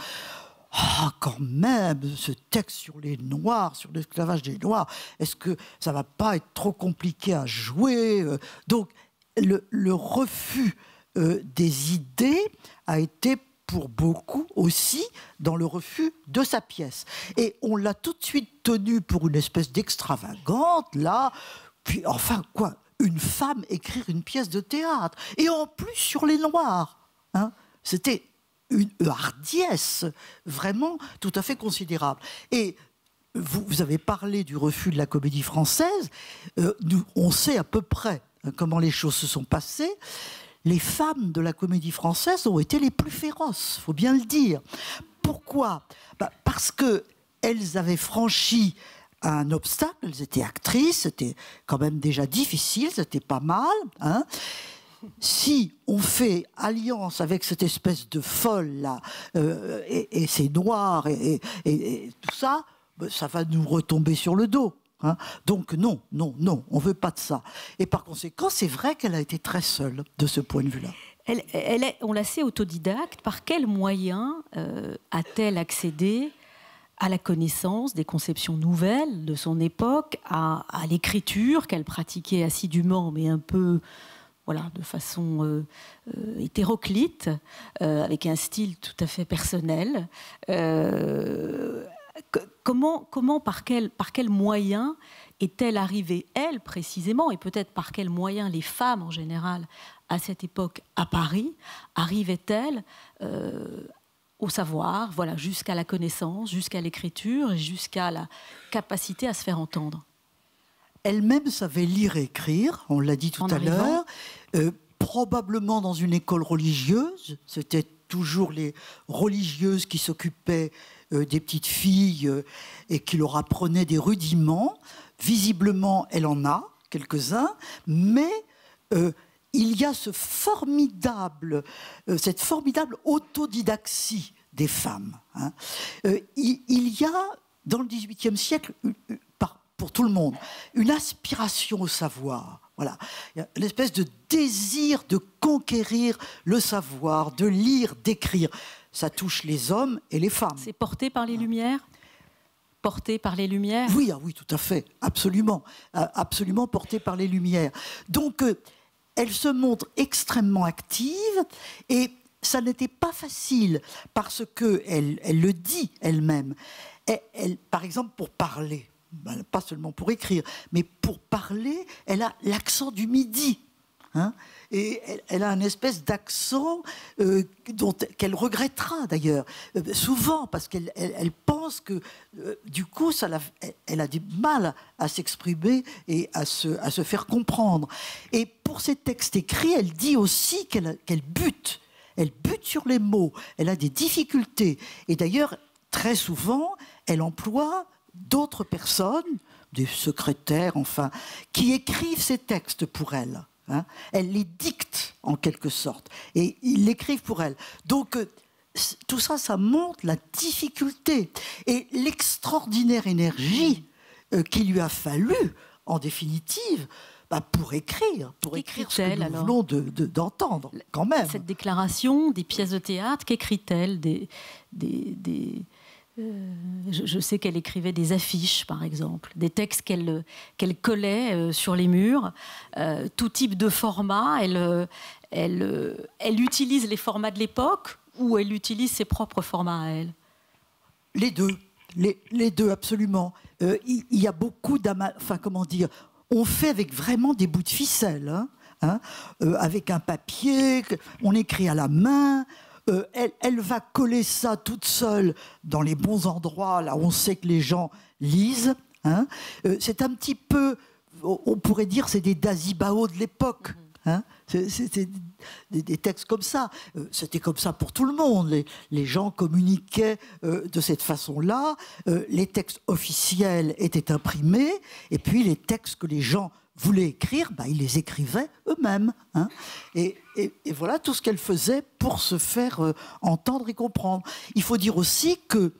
quand même, ce texte sur les Noirs, sur l'esclavage des Noirs, est-ce que ça va pas être trop compliqué à jouer? Donc, le refus des idées a été pour beaucoup aussi dans le refus de sa pièce. Et on l'a tout de suite tenu pour une espèce d'extravagante, là. Puis, enfin, quoi, une femme écrire une pièce de théâtre. Et en plus sur les Noirs. Hein, c'était une hardiesse vraiment tout à fait considérable. Et vous avez parlé du refus de la Comédie Française. On sait à peu près comment les choses se sont passées. Les femmes de la Comédie Française ont été les plus féroces, il faut bien le dire. Pourquoi ? Parce qu'elles avaient franchi un obstacle, elles étaient actrices, c'était quand même déjà difficile, c'était pas mal. Hein. Si on fait alliance avec cette espèce de folle-là, et ces noirs, et tout ça, ça va nous retomber sur le dos. Hein. Donc non, on ne veut pas de ça. Et par conséquent, c'est vrai qu'elle a été très seule de ce point de vue-là. On l'a sait autodidacte. Par quels moyens a-t-elle accédé à la connaissance des conceptions nouvelles de son époque, à l'écriture qu'elle pratiquait assidûment, mais un peu... Voilà, de façon hétéroclite, avec un style tout à fait personnel. Par quel moyen est-elle arrivée, elle précisément, et peut-être par quel moyen les femmes en général, à cette époque à Paris, arrivaient-elles au savoir, voilà, jusqu'à la connaissance, jusqu'à l'écriture, et jusqu'à la capacité à se faire entendre? Elle-même savait lire et écrire, on l'a dit tout à l'heure, probablement dans une école religieuse. C'était toujours les religieuses qui s'occupaient des petites filles et qui leur apprenaient des rudiments. Visiblement, elle en a quelques-uns, mais il y a cette formidable autodidaxie des femmes. Hein. Il y a, dans le XVIIIe siècle, pour tout le monde, une aspiration au savoir. Voilà. Il y a une espèce de désir de conquérir le savoir, de lire, d'écrire. Ça touche les hommes et les femmes. C'est porté par les Lumières ? Porté par les Lumières ? Oui, oui, tout à fait, absolument. Absolument porté par les Lumières. Donc, elle se montre extrêmement active et ça n'était pas facile parce qu'elle le dit elle-même. Par exemple, pour parler, pas seulement pour écrire, mais pour parler, elle a l'accent du Midi. Hein, et elle a une espèce d'accent qu'elle regrettera d'ailleurs souvent parce qu'elle pense que du coup elle a du mal à s'exprimer et à se faire comprendre. Et pour ses textes écrits, elle dit aussi qu'elle bute. Elle bute sur les mots. Elle a des difficultés. Et d'ailleurs, très souvent, elle emploie d'autres personnes, des secrétaires, enfin, qui écrivent ces textes pour elle. Hein. Elle les dicte, en quelque sorte, et ils l'écrivent pour elle. Donc, tout ça, ça montre la difficulté et l'extraordinaire énergie qu'il lui a fallu, en définitive, pour écrire ce que nous venons d'entendre, quand même. Cette déclaration, des pièces de théâtre, qu'écrit-elle je sais qu'elle écrivait des affiches, par exemple, des textes qu'elle collait sur les murs, tout type de format. Elle utilise les formats de l'époque ou elle utilise ses propres formats à elle? Les deux. Les deux, absolument. Il y a beaucoup on fait avec vraiment des bouts de ficelle, avec un papier, on écrit à la main. Elle va coller ça toute seule dans les bons endroits, là où on sait que les gens lisent. Hein. C'est un petit peu, on pourrait dire, c'est des Dazibao de l'époque. Hein. C'est des textes comme ça. C'était comme ça pour tout le monde. Les gens communiquaient de cette façon-là. Les textes officiels étaient imprimés. Et puis les textes que les gens voulaient écrire, ils les écrivaient eux-mêmes. Hein. Et voilà tout ce qu'elles faisaient pour se faire entendre et comprendre. Il faut dire aussi que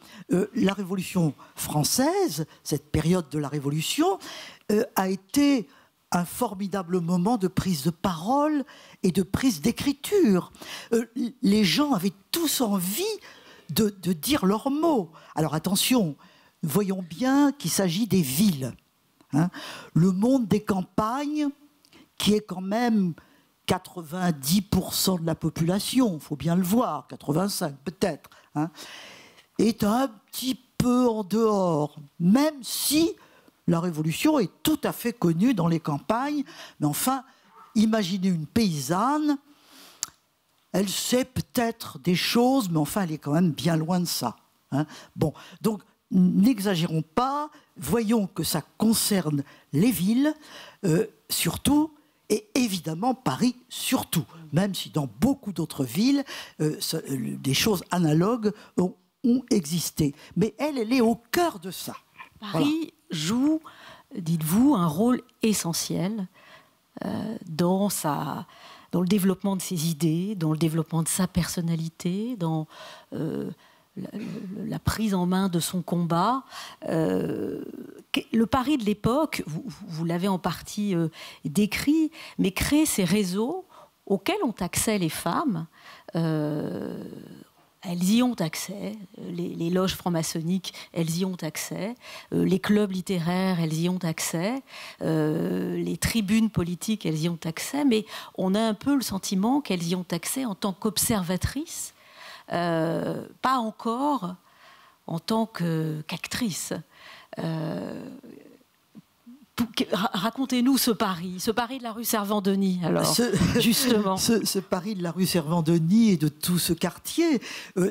la Révolution française, cette période de la Révolution, a été un formidable moment de prise de parole et de prise d'écriture. Les gens avaient tous envie de dire leurs mots. Alors attention, voyons bien qu'il s'agit des villes. Hein. Le monde des campagnes, qui est quand même 90% de la population, il faut bien le voir, 85 peut-être, hein, est un petit peu en dehors, même si la Révolution est tout à fait connue dans les campagnes. Mais enfin, imaginez une paysanne, elle sait peut-être des choses, mais enfin, elle est quand même bien loin de ça. Hein. Bon, donc, n'exagérons pas, voyons que ça concerne les villes, surtout, et évidemment Paris surtout, même si dans beaucoup d'autres villes, des choses analogues ont existé. Mais elle est au cœur de ça. Paris joue, dites-vous, un rôle essentiel dans le développement de ses idées, dans le développement de sa personnalité, dans la prise en main de son combat. Le Paris de l'époque, vous l'avez en partie décrit, mais crée ces réseaux auxquels ont accès les femmes. Elles y ont accès, les loges franc-maçonniques, elles y ont accès, les clubs littéraires, elles y ont accès, les tribunes politiques, elles y ont accès, mais on a un peu le sentiment qu'elles y ont accès en tant qu'observatrices, pas encore en tant qu'actrices. Racontez-nous ce Paris de la rue Servandoni, alors, justement. Ce Paris de la rue Servandoni et de tout ce quartier,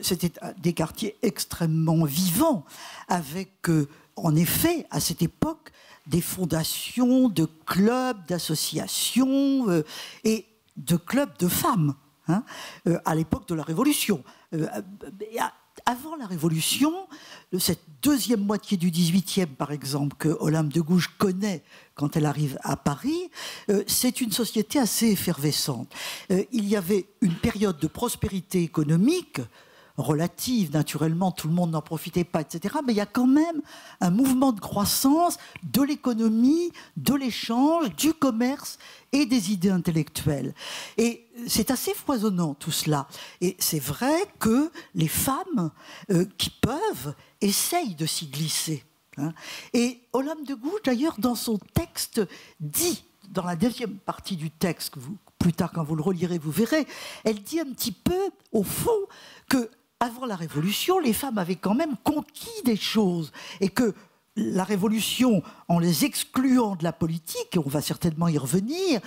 c'était des quartiers extrêmement vivants, avec, en effet, à cette époque, des fondations de clubs, d'associations et de clubs de femmes, hein, à l'époque de la Révolution. Avant la Révolution, cette deuxième moitié du XVIIIe, par exemple, que Olympe de Gouges connaît quand elle arrive à Paris, c'est une société assez effervescente. Il y avait une période de prospérité économique relative, naturellement, tout le monde n'en profitait pas, etc. Mais il y a quand même un mouvement de croissance de l'économie, de l'échange, du commerce et des idées intellectuelles. Et c'est assez foisonnant tout cela. Et c'est vrai que les femmes qui peuvent essayent de s'y glisser. Hein. Et Olympe de Gouges, d'ailleurs, dans son texte, dit, dans la deuxième partie du texte, plus tard quand vous le relirez, vous verrez, elle dit un petit peu, au fond, que avant la Révolution, les femmes avaient quand même conquis des choses et que la Révolution, en les excluant de la politique, et on va certainement y revenir,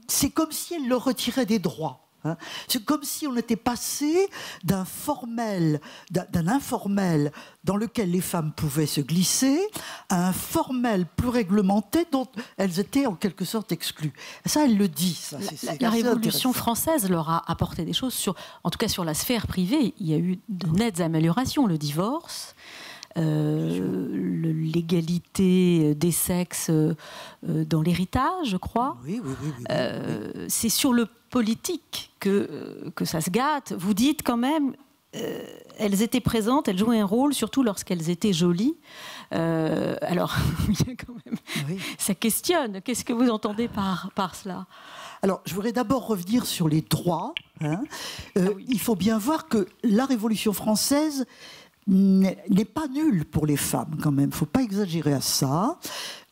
c'est comme si elle leur retirait des droits. Hein. C'est comme si on était passé d'un informel dans lequel les femmes pouvaient se glisser à un formel plus réglementé dont elles étaient en quelque sorte exclues. Ça, elle le dit. Ça, la Révolution française leur a apporté des choses, en tout cas sur la sphère privée. Il y a eu de nettes améliorations. Le divorce, l'égalité des sexes dans l'héritage, je crois. Oui. C'est sur le politique que ça se gâte. Vous dites quand même, elles étaient présentes, elles jouaient un rôle, surtout lorsqu'elles étaient jolies. Alors, il y a quand même, ça questionne. Qu'est-ce que vous entendez par cela ? Alors, je voudrais d'abord revenir sur les droits. Hein. Il faut bien voir que la Révolution française n'est pas nulle pour les femmes, quand même. Il ne faut pas exagérer à ça.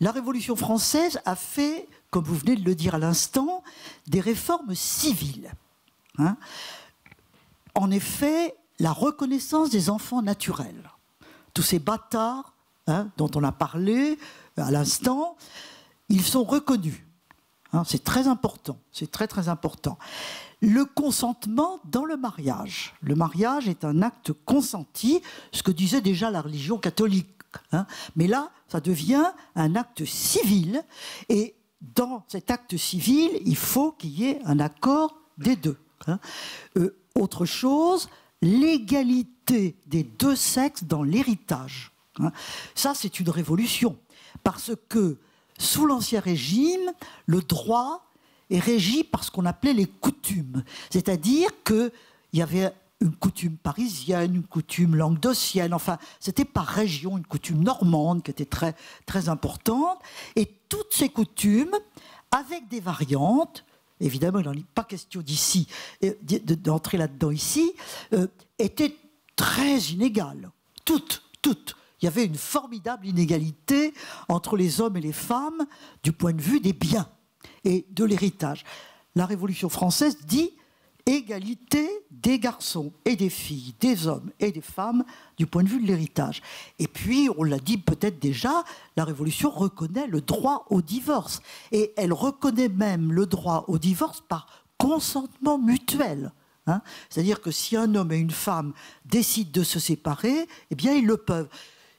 La Révolution française a fait, comme vous venez de le dire à l'instant, des réformes civiles. Hein. En effet, la reconnaissance des enfants naturels. Tous ces bâtards, hein, dont on a parlé à l'instant, ils sont reconnus. Hein, c'est très important. C'est très, très important. Le consentement dans le mariage. Le mariage est un acte consenti, ce que disait déjà la religion catholique. Hein. Mais là, ça devient un acte civil. Et dans cet acte civil, il faut qu'il y ait un accord des deux. Hein. Autre chose, l'égalité des deux sexes dans l'héritage. Hein. Ça, c'est une révolution. Parce que sous l'Ancien Régime, le droit est régi par ce qu'on appelait les coutumes. C'est-à-dire qu'il y avait une coutume parisienne, une coutume languedocienne, enfin, c'était par région, une coutume normande qui était très, très importante. Et toutes ces coutumes, avec des variantes, évidemment, il n'en est pas question d'ici, d'entrer là-dedans ici, étaient très inégales. Toutes. Il y avait une formidable inégalité entre les hommes et les femmes du point de vue des biens et de l'héritage. La Révolution française dit égalité des garçons et des filles, des hommes et des femmes du point de vue de l'héritage. Et puis, on l'a dit peut-être déjà, la Révolution reconnaît le droit au divorce. Et elle reconnaît même le droit au divorce par consentement mutuel. Hein, c'est-à-dire que si un homme et une femme décident de se séparer, eh bien, ils le peuvent.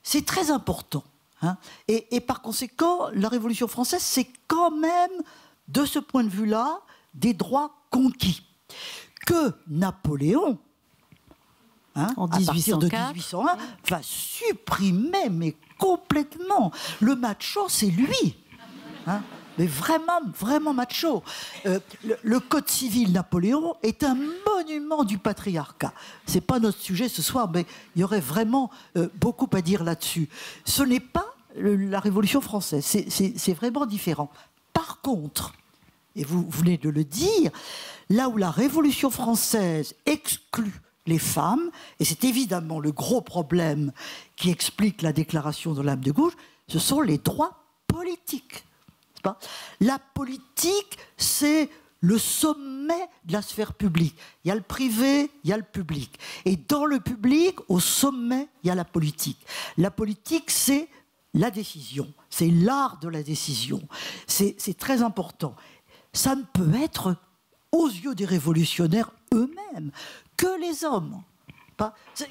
C'est très important. Hein, et par conséquent, la Révolution française, c'est quand même, de ce point de vue-là, des droits conquis. Que Napoléon, à partir de 1801, va supprimer, mais complètement. Le macho, c'est lui. Hein, mais vraiment, vraiment macho. Le Code civil Napoléon est un monument du patriarcat. Ce n'est pas notre sujet ce soir, mais il y aurait vraiment beaucoup à dire là-dessus. Ce n'est pas la Révolution française, c'est vraiment différent. Par contre, et vous venez de le dire, là où la Révolution française exclut les femmes, et c'est évidemment le gros problème qui explique la déclaration de l'âme de gauche, ce sont les droits politiques. La politique, c'est le sommet de la sphère publique. Il y a le privé, il y a le public. Et dans le public, au sommet, il y a la politique. La politique, c'est la décision. C'est l'art de la décision. C'est très important. Ça ne peut être, aux yeux des révolutionnaires eux-mêmes, que les hommes.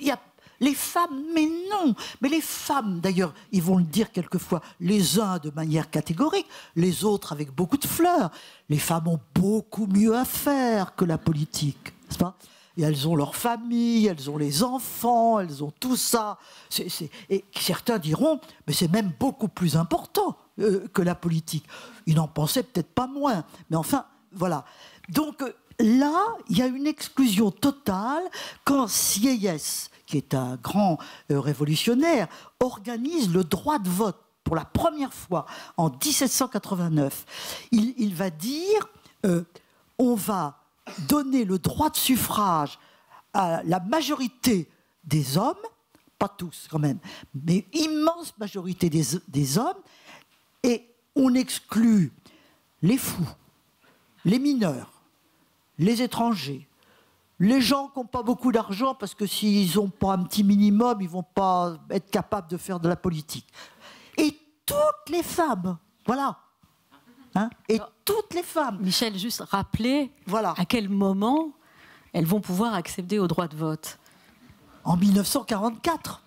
Il y a les femmes, mais non. Mais les femmes, d'ailleurs, ils vont le dire quelquefois, les uns de manière catégorique, les autres avec beaucoup de fleurs. Les femmes ont beaucoup mieux à faire que la politique, n'est-ce pas ? Et elles ont leur famille, elles ont les enfants, elles ont tout ça. Et certains diront, mais c'est même beaucoup plus important que la politique. Ils n'en pensaient peut-être pas moins, mais enfin, voilà. Donc là, il y a une exclusion totale quand Sieyès, qui est un grand révolutionnaire, organise le droit de vote pour la première fois en 1789. Il va dire, on va donner le droit de suffrage à la majorité des hommes, pas tous quand même, mais immense majorité des hommes, et on exclut les fous, les mineurs, les étrangers, les gens qui n'ont pas beaucoup d'argent, parce que s'ils n'ont pas un petit minimum, ils ne vont pas être capables de faire de la politique. Et toutes les femmes, voilà. Hein, et toutes les femmes. Michel, juste rappeler à quel moment elles vont pouvoir accéder au droit de vote. En 1944.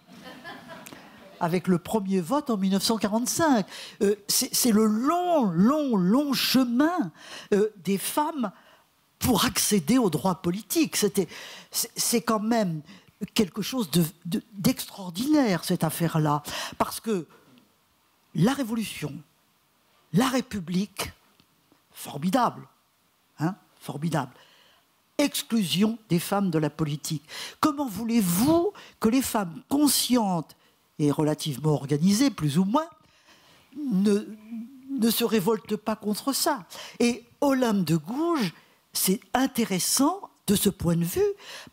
Avec le premier vote en 1945. C'est le long chemin des femmes pour accéder aux droits politiques. C'est quand même quelque chose d'extraordinaire, cette affaire-là. Parce que la Révolution, la République, formidable, hein, formidable. Exclusion des femmes de la politique. Comment voulez-vous que les femmes conscientes et relativement organisées, plus ou moins, ne se révoltent pas contre ça? Et Olympe de Gouges, c'est intéressant de ce point de vue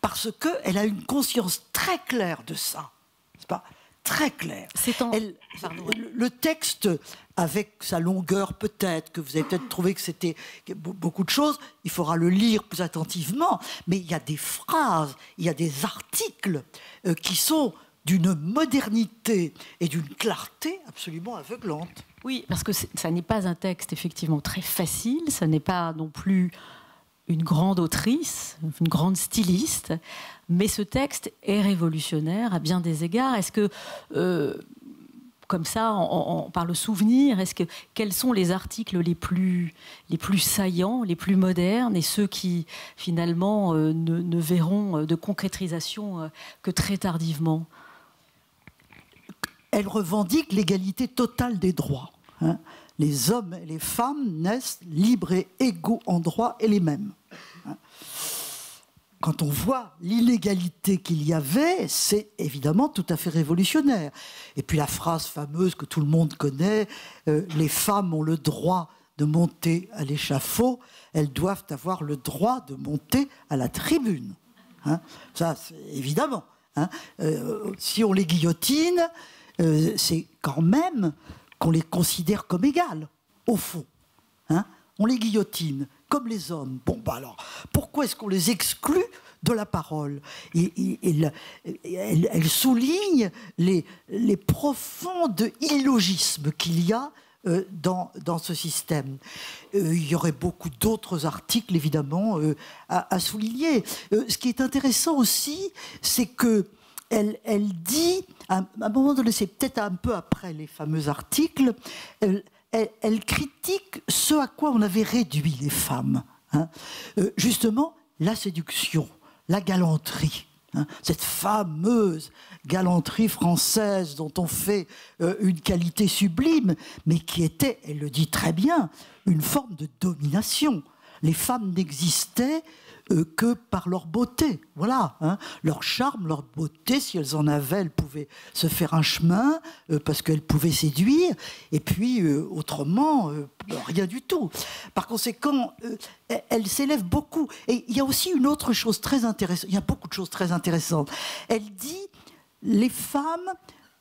parce qu'elle a une conscience très claire de ça. C'est pas très clair. Le texte, avec sa longueur peut-être, que vous avez peut-être trouvé que c'était beaucoup de choses, il faudra le lire plus attentivement, mais il y a des phrases, il y a des articles qui sont d'une modernité et d'une clarté absolument aveuglante. Oui, parce que ça n'est pas un texte effectivement très facile, ça n'est pas non plus une grande autrice, une grande styliste, mais ce texte est révolutionnaire à bien des égards. Est-ce que, comme ça, par le souvenir, quels sont les articles les plus saillants, les plus modernes, et ceux qui, finalement, ne verront de concrétisation que très tardivement? Elle revendique l'égalité totale des droits. Hein. les hommes et les femmes naissent libres et égaux en droit et les mêmes. Quand on voit l'inégalité qu'il y avait, c'est évidemment tout à fait révolutionnaire. Et puis la phrase fameuse que tout le monde connaît, les femmes ont le droit de monter à l'échafaud, elles doivent avoir le droit de monter à la tribune. Hein, ça, évidemment. Hein, si on les guillotine, c'est quand même qu'on les considère comme égales, au fond. Hein, on les guillotine, comme les hommes. Bon, bah alors, pourquoi est-ce qu'on les exclut de la parole? Elle souligne les profonds illogismes qu'il y a dans ce système. Il y aurait beaucoup d'autres articles, évidemment, à souligner. Ce qui est intéressant aussi, c'est que elle dit, à un moment donné, c'est peut-être un peu après les fameux articles, elle critique ce à quoi on avait réduit les femmes. Hein. Justement, la séduction, la galanterie. Hein, cette fameuse galanterie française dont on fait une qualité sublime, mais qui était, elle le dit très bien, une forme de domination. Les femmes n'existaient que par leur beauté. Voilà, hein, leur charme, leur beauté, si elles en avaient, elles pouvaient se faire un chemin parce qu'elles pouvaient séduire, et puis autrement, rien du tout. Par conséquent, elle s'élève beaucoup. Et il y a aussi une autre chose très intéressante, il y a beaucoup de choses très intéressantes. Elle dit, les femmes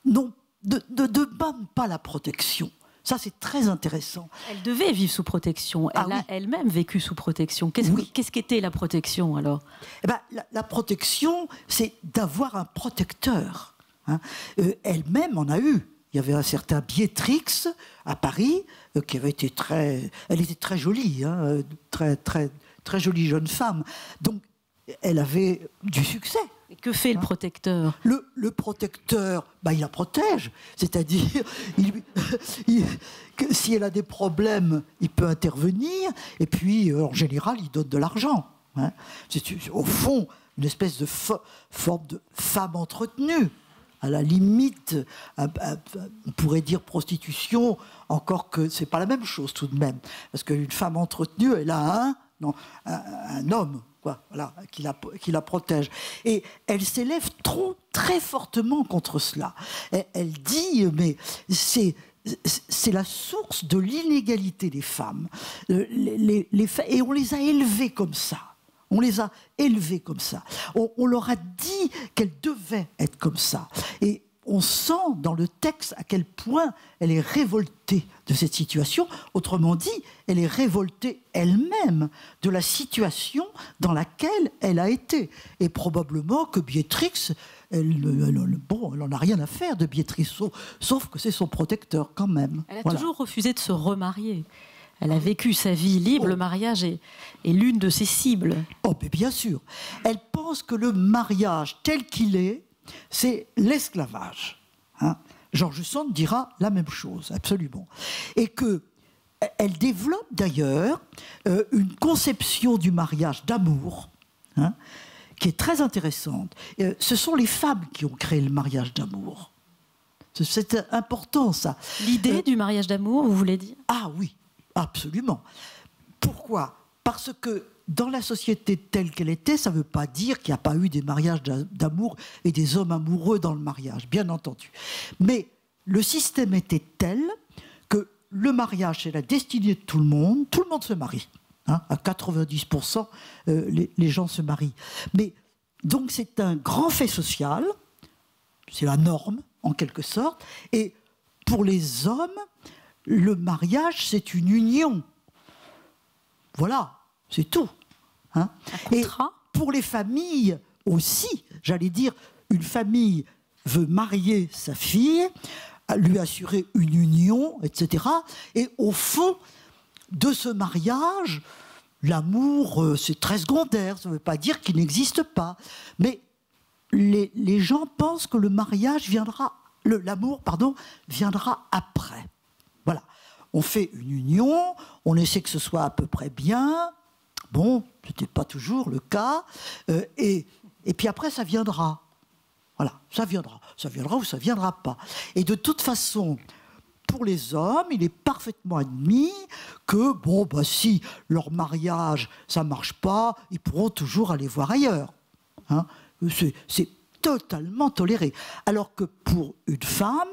ne demandent pas la protection. Ça, c'est très intéressant. Elle devait vivre sous protection. Elle a elle-même vécu sous protection. Qu'est-ce qu'était la protection, alors? Eh ben, la protection, c'est d'avoir un protecteur. Hein. Elle-même en a eu. Il y avait un certain Béatrix à Paris, qui avait été elle était très jolie, hein, très jolie jeune femme. Donc, elle avait du succès. Et que fait le protecteur? Le protecteur, il la protège. C'est-à-dire, que si elle a des problèmes, il peut intervenir. Et puis, en général, il donne de l'argent. Hein. C'est au fond une espèce de forme de femme entretenue. À la limite, on pourrait dire prostitution, encore que c'est pas la même chose tout de même. Parce qu'une femme entretenue, elle a un homme. Voilà, qui la protège. Et elle s'élève très fortement contre cela. Elle dit, mais c'est la source de l'inégalité des femmes. Et on les a élevées comme ça. On les a élevées comme ça. On leur a dit qu'elles devaient être comme ça. Et on sent dans le texte à quel point elle est révoltée de cette situation. Autrement dit, elle est révoltée elle-même de la situation dans laquelle elle a été. Et probablement que Béatrix, elle n'en a rien à faire de Béatrix, sauf que c'est son protecteur quand même. Elle a toujours refusé de se remarier. Elle a vécu sa vie libre. Le mariage est l'une de ses cibles. Oh, mais bien sûr. Elle pense que le mariage tel qu'il est, c'est l'esclavage. Hein. George Sand dira la même chose, absolument. Et qu'elle développe d'ailleurs une conception du mariage d'amour, hein, qui est très intéressante. Ce sont les femmes qui ont créé le mariage d'amour. C'est important, ça. L'idée du mariage d'amour, vous voulez dire? Ah oui, absolument. Pourquoi? Parce que dans la société telle qu'elle était, ça ne veut pas dire qu'il n'y a pas eu des mariages d'amour et des hommes amoureux dans le mariage, bien entendu. Mais le système était tel que le mariage, c'est la destinée de tout le monde se marie. Hein, à 90%, les gens se marient. Mais donc c'est un grand fait social, c'est la norme en quelque sorte, et pour les hommes, le mariage, c'est une union. Voilà. C'est tout. Hein. Et pour les familles aussi, j'allais dire, une famille veut marier sa fille, lui assurer une union, etc. Et au fond de ce mariage, l'amour, c'est très secondaire. Ça ne veut pas dire qu'il n'existe pas. Mais les gens pensent que le mariage l'amour viendra après. Voilà. On fait une union, on essaie que ce soit à peu près bien. Bon, ce n'était pas toujours le cas. Et puis après, ça viendra. Voilà, ça viendra. Ça viendra ou ça ne viendra pas. Et de toute façon, pour les hommes, il est parfaitement admis que, bon, bah, si leur mariage, ça ne marche pas, ils pourront toujours aller voir ailleurs. Hein. C'est totalement toléré. Alors que pour une femme,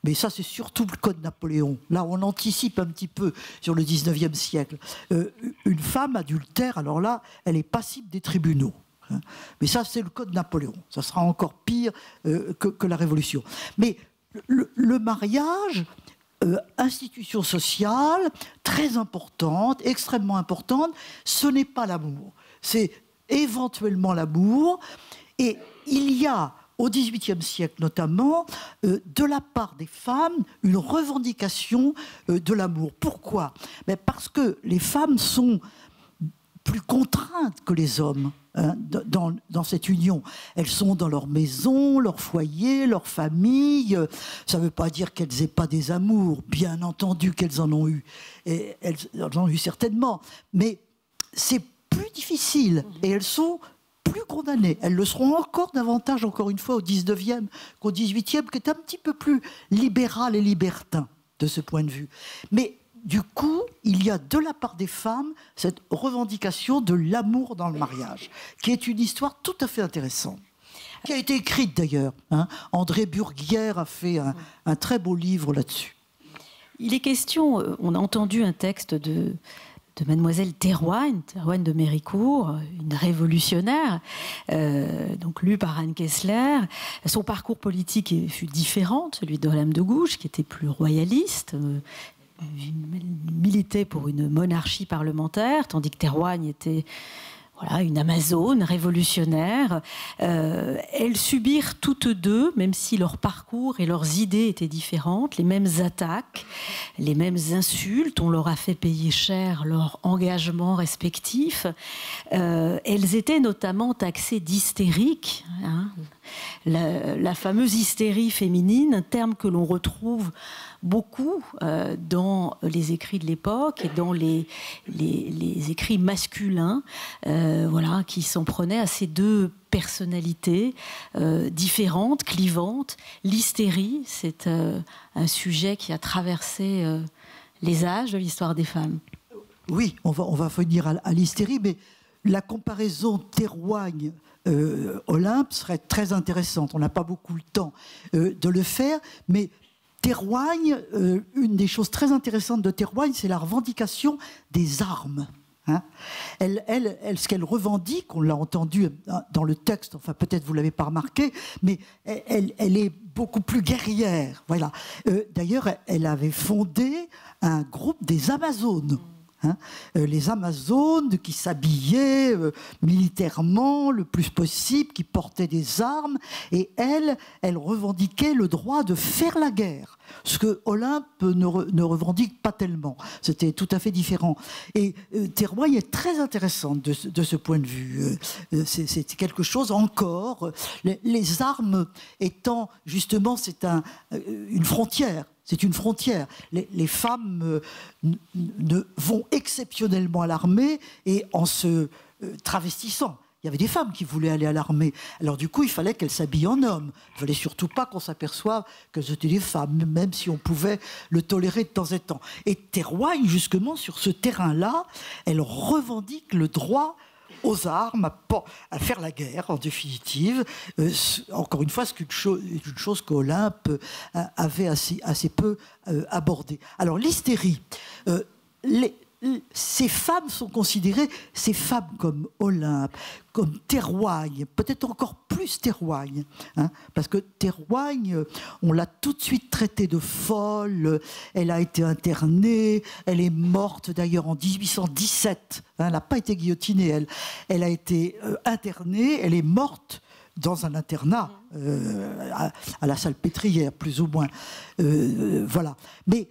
mais ça c'est surtout le code Napoléon, là on anticipe un petit peu sur le 19e siècle, une femme adultère, alors là, elle est passible des tribunaux. Hein. Mais ça c'est le code Napoléon, ça sera encore pire que la Révolution. Mais le mariage, institution sociale, très importante, extrêmement importante, ce n'est pas l'amour. C'est éventuellement l'amour. Et il y a, au XVIIIe siècle notamment, de la part des femmes, une revendication de l'amour. Pourquoi ? Mais parce que les femmes sont plus contraintes que les hommes. Hein, dans cette union. Elles sont dans leur maison, leur foyer, leur famille. Ça ne veut pas dire qu'elles n'aient pas des amours. Bien entendu qu'elles en ont eu. Et elles en ont eu certainement. Mais c'est plus difficile. Et elles sont plus condamnées. Elles le seront encore davantage, encore une fois, au 19e qu'au 18e, qui est un petit peu plus libéral et libertin de ce point de vue. Mais du coup, il y a de la part des femmes cette revendication de l'amour dans le mariage, qui est une histoire tout à fait intéressante, qui a été écrite d'ailleurs. Hein. André Burguière a fait un très beau livre là-dessus. Il est question, on a entendu un texte de Mademoiselle Théroigne de Méricourt, une révolutionnaire, donc lue par Anne Kessler. Son parcours politique fut différent, celui d'Olympe de Gouges, qui était plus royaliste, militait pour une monarchie parlementaire, tandis que Théroigne était une amazone révolutionnaire. Elles subirent toutes deux, même si leur parcours et leurs idées étaient différentes, les mêmes attaques, les mêmes insultes. On leur a fait payer cher leur engagement respectif. Elles étaient notamment taxées d'hystériques. Hein. La fameuse hystérie féminine, un terme que l'on retrouve beaucoup dans les écrits de l'époque et dans les écrits masculins, qui s'en prenaient à ces deux personnalités différentes, clivantes. L'hystérie, c'est un sujet qui a traversé les âges de l'histoire des femmes. Oui, on va venir à l'hystérie, mais la comparaison Théroigne Olympe serait très intéressante. On n'a pas beaucoup le temps de le faire, mais Théroigne, une des choses très intéressantes de Théroigne, c'est la revendication des armes. Hein. Ce qu'elle revendique, on l'a entendu dans le texte, enfin peut-être vous ne l'avez pas remarqué, mais elle est beaucoup plus guerrière. Voilà. D'ailleurs, elle avait fondé un groupe des Amazones. Hein, les Amazones qui s'habillaient militairement le plus possible, qui portaient des armes, et elle revendiquait le droit de faire la guerre, ce que Olympe ne revendique pas tellement. C'était tout à fait différent. Et Théroigne est très intéressante de ce point de vue. C'est quelque chose encore. Les armes étant justement, c'est une frontière. C'est une frontière. Les femmes vont exceptionnellement à l'armée et en se travestissant. Il y avait des femmes qui voulaient aller à l'armée. Alors du coup, il fallait qu'elles s'habillent en homme. Il ne fallait surtout pas qu'on s'aperçoive qu'elles étaient des femmes, même si on pouvait le tolérer de temps en temps. Et Théroigne, justement, sur ce terrain-là, elle revendique le droit aux armes, à faire la guerre, en définitive. Encore une fois, c'est une chose qu'Olympe avait assez peu abordée. Alors, l'hystérie. Ces femmes sont considérées, ces femmes comme Olympe, comme Théroigne, peut-être encore plus Théroigne, hein, parce que Théroigne, on l'a tout de suite traitée de folle, elle a été internée, elle est morte d'ailleurs en 1817, hein, elle n'a pas été guillotinée, elle a été internée, elle est morte dans un internat, à la Salpêtrière, plus ou moins. Voilà. Mais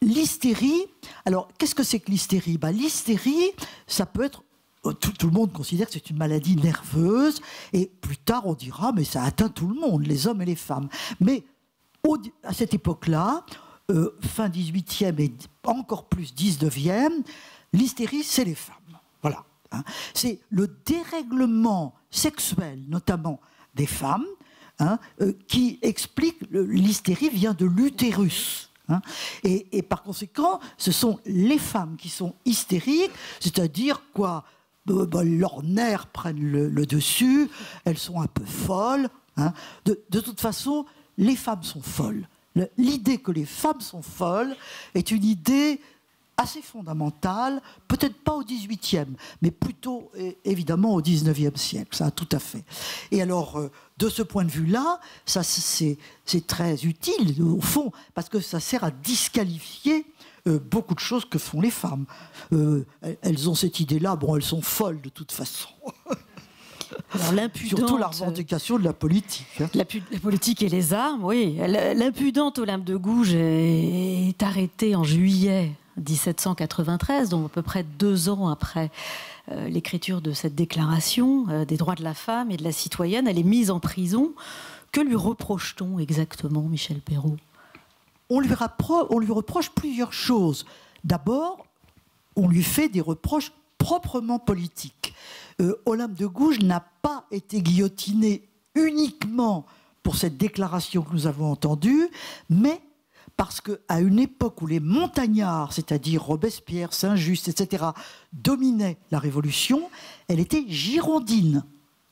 l'hystérie, alors qu'est-ce que c'est que l'hystérie ? L'hystérie, ça peut être, tout le monde considère que c'est une maladie nerveuse, et plus tard on dira, mais ça atteint tout le monde, les hommes et les femmes. Mais à cette époque-là, fin 18e et encore plus 19e, l'hystérie, c'est les femmes. Voilà. Hein. C'est le dérèglement sexuel, notamment des femmes, hein, qui explique, l'hystérie vient de l'utérus. Hein. Et par conséquent, ce sont les femmes qui sont hystériques, c'est-à-dire quoi, leurs nerfs prennent le dessus, elles sont un peu folles. Hein. De toute façon, les femmes sont folles. L'idée que les femmes sont folles est une idée assez fondamentale, peut-être pas au XVIIIe, mais plutôt évidemment au XIXe siècle, ça tout à fait. Et alors, de ce point de vue-là, ça c'est très utile au fond, parce que ça sert à disqualifier beaucoup de choses que font les femmes. Elles ont cette idée-là, bon, elles sont folles de toute façon. Alors, surtout la revendication de la politique. Hein. La politique et les armes, oui. L'impudente Olympe de Gouges est arrêtée en juillet 1793, donc à peu près 2 ans après l'écriture de cette déclaration des droits de la femme et de la citoyenne. Elle est mise en prison. Que lui reproche-t-on exactement, Michel Perrault ? On lui reproche plusieurs choses. D'abord, on lui fait des reproches proprement politiques. Olympe de Gouges n'a pas été guillotinée uniquement pour cette déclaration que nous avons entendue, mais parce qu'à une époque où les montagnards, c'est-à-dire Robespierre, Saint-Just, etc., dominaient la Révolution, elle était girondine.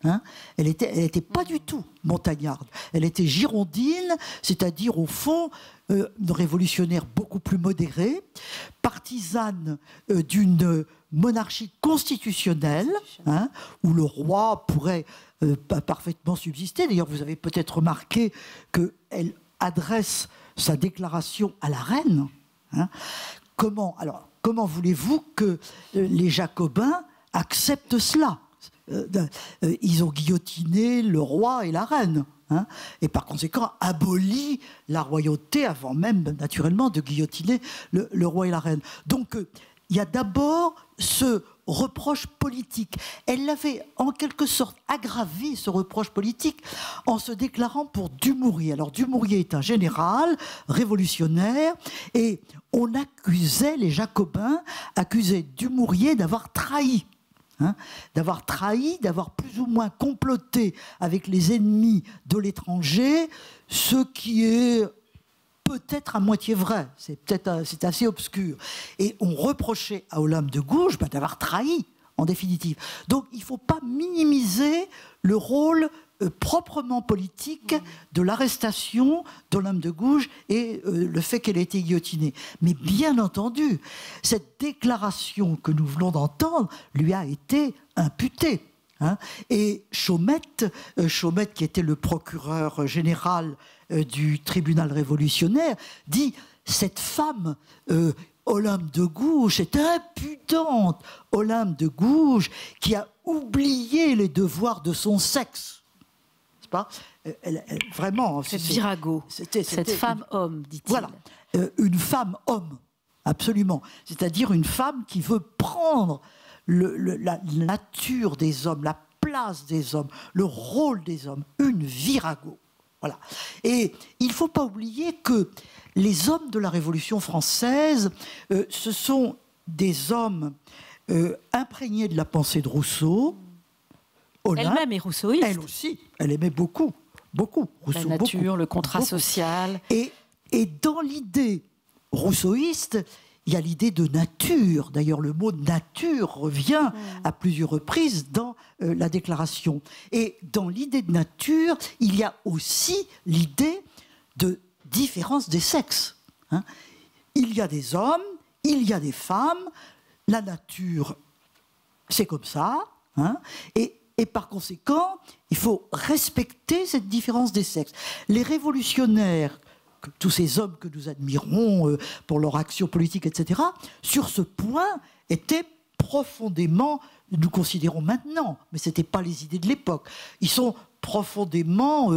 Hein, elle était pas du tout montagnarde. Elle était girondine, c'est-à-dire au fond une révolutionnaire beaucoup plus modérée, partisane d'une monarchie constitutionnelle, hein, où le roi pourrait parfaitement subsister. D'ailleurs, vous avez peut-être remarqué qu'elle adresse sa déclaration à la reine. Hein. Comment voulez-vous que les Jacobins acceptent cela ? Ils ont guillotiné le roi et la reine, hein, et par conséquent aboli la royauté avant même, naturellement, de guillotiner le roi et la reine. Donc, il y a d'abord ce reproche politique. Elle l'avait en quelque sorte aggravé, ce reproche politique, en se déclarant pour Dumouriez. Alors Dumouriez est un général révolutionnaire et on accusait, les Jacobins accusaient Dumouriez d'avoir trahi. Hein, d'avoir plus ou moins comploté avec les ennemis de l'étranger, ce qui est peut-être à moitié vrai, c'est assez obscur. Et on reprochait à Olympe de Gouges d'avoir trahi, en définitive. Donc il ne faut pas minimiser le rôle proprement politique de l'arrestation d'Olympe de Gouges et le fait qu'elle ait été guillotinée. Mais bien entendu, cette déclaration que nous venons d'entendre lui a été imputée. Hein. Et Chaumette, qui était le procureur général du tribunal révolutionnaire, dit « Cette femme, Olympe de Gouges, est impudente, Olympe de Gouges, qui a oublié les devoirs de son sexe. » Vraiment, cette virago, cette femme-homme, dit-il. Voilà, une femme-homme, absolument. C'est-à-dire une femme qui veut prendre la nature des hommes, la place des hommes, le rôle des hommes, une virago. Voilà. Et il ne faut pas oublier que les hommes de la Révolution française, ce sont des hommes imprégnés de la pensée de Rousseau. Elle-même est rousseauiste. Elle aussi, elle aimait beaucoup Rousseau. La nature, beaucoup, le contrat beaucoup. social. Et dans l'idée rousseauiste, il y a l'idée de nature. D'ailleurs, le mot nature revient à plusieurs reprises dans la déclaration. Et dans l'idée de nature, il y a aussi l'idée de différence des sexes. Hein. Il y a des hommes, il y a des femmes. La nature, c'est comme ça. Hein. Et par conséquent, il faut respecter cette différence des sexes. Les révolutionnaires, tous ces hommes que nous admirons pour leur action politique, etc., sur ce point, étaient profondément, nous considérons maintenant, mais ce n'étaient pas les idées de l'époque, ils sont profondément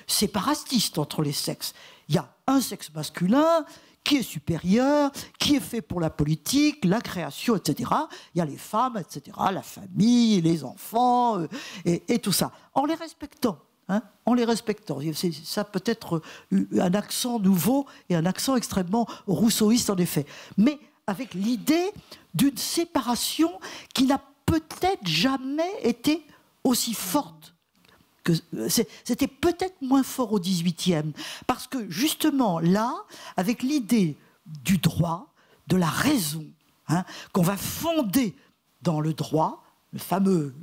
séparatistes entre les sexes. Il y a un sexe masculin qui est supérieur, qui est fait pour la politique, la création, etc. Il y a les femmes, etc., la famille, les enfants, et tout ça. En les respectant. Hein, en les respectant. Ça peut être un accent nouveau et un accent extrêmement rousseauiste, en effet. Mais avec l'idée d'une séparation qui n'a peut-être jamais été aussi forte que c'était peut-être moins fort au XVIIIe, parce que justement là, avec l'idée du droit, de la raison, qu'on va fonder dans le droit, le fameux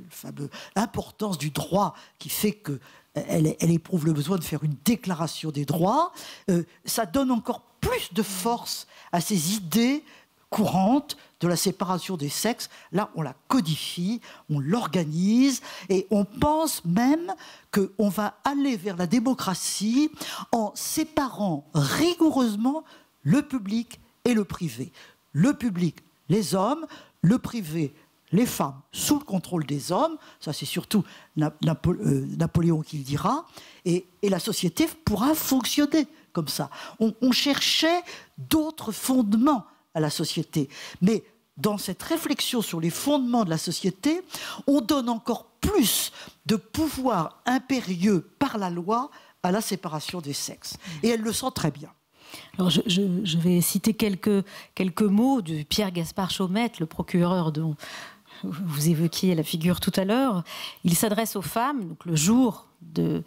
importance du droit qui fait qu'elle éprouve le besoin de faire une déclaration des droits, ça donne encore plus de force à ces idées courantes de la séparation des sexes. Là, on la codifie, on l'organise, et on pense même qu'on va aller vers la démocratie en séparant rigoureusement le public et le privé. Le public, les hommes, le privé, les femmes, sous le contrôle des hommes. Ça, c'est surtout Napoléon qui le dira. Et la société pourra fonctionner comme ça. On cherchait d'autres fondements à la société. Mais dans cette réflexion sur les fondements de la société, on donne encore plus de pouvoir impérieux par la loi à la séparation des sexes. Et elle le sent très bien. Alors je vais citer quelques mots de Pierre-Gaspard Chaumette, le procureur dont vous évoquiez la figure tout à l'heure. Il s'adresse aux femmes, donc le jour de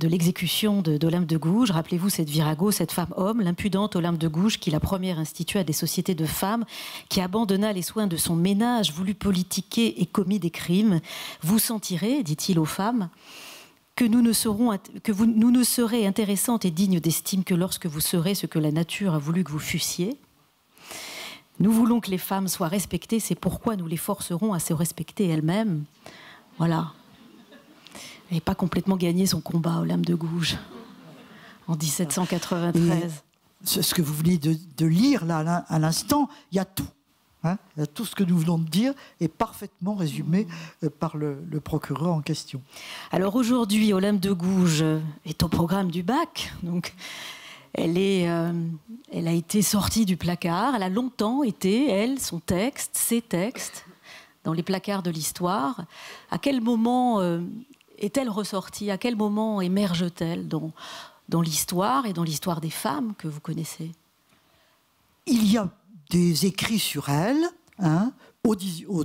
l'exécution d'Olympe de Gouges. Rappelez-vous cette virago, cette femme homme, l'impudente Olympe de Gouges, qui la première institua des sociétés de femmes, qui abandonna les soins de son ménage, voulut politiquer et commis des crimes. Vous sentirez, dit-il aux femmes, que nous ne serez intéressantes et dignes d'estime que lorsque vous serez ce que la nature a voulu que vous fussiez. Nous voulons que les femmes soient respectées, c'est pourquoi nous les forcerons à se respecter elles-mêmes. Voilà. Elle n'a pas complètement gagné son combat, Olympe de Gouges, en 1793. Ce que vous venez de lire là à l'instant, il y a tout. Tout ce que nous venons de dire est parfaitement résumé par le procureur en question. Alors aujourd'hui, Olympe de Gouges est au programme du bac. Donc elle a été sortie du placard. Elle a longtemps été, son texte, ses textes, dans les placards de l'histoire. À quel moment est-elle ressortie? À quel moment émerge-t-elle dans l'histoire et dans l'histoire des femmes que vous connaissez? Il y a des écrits sur elle, au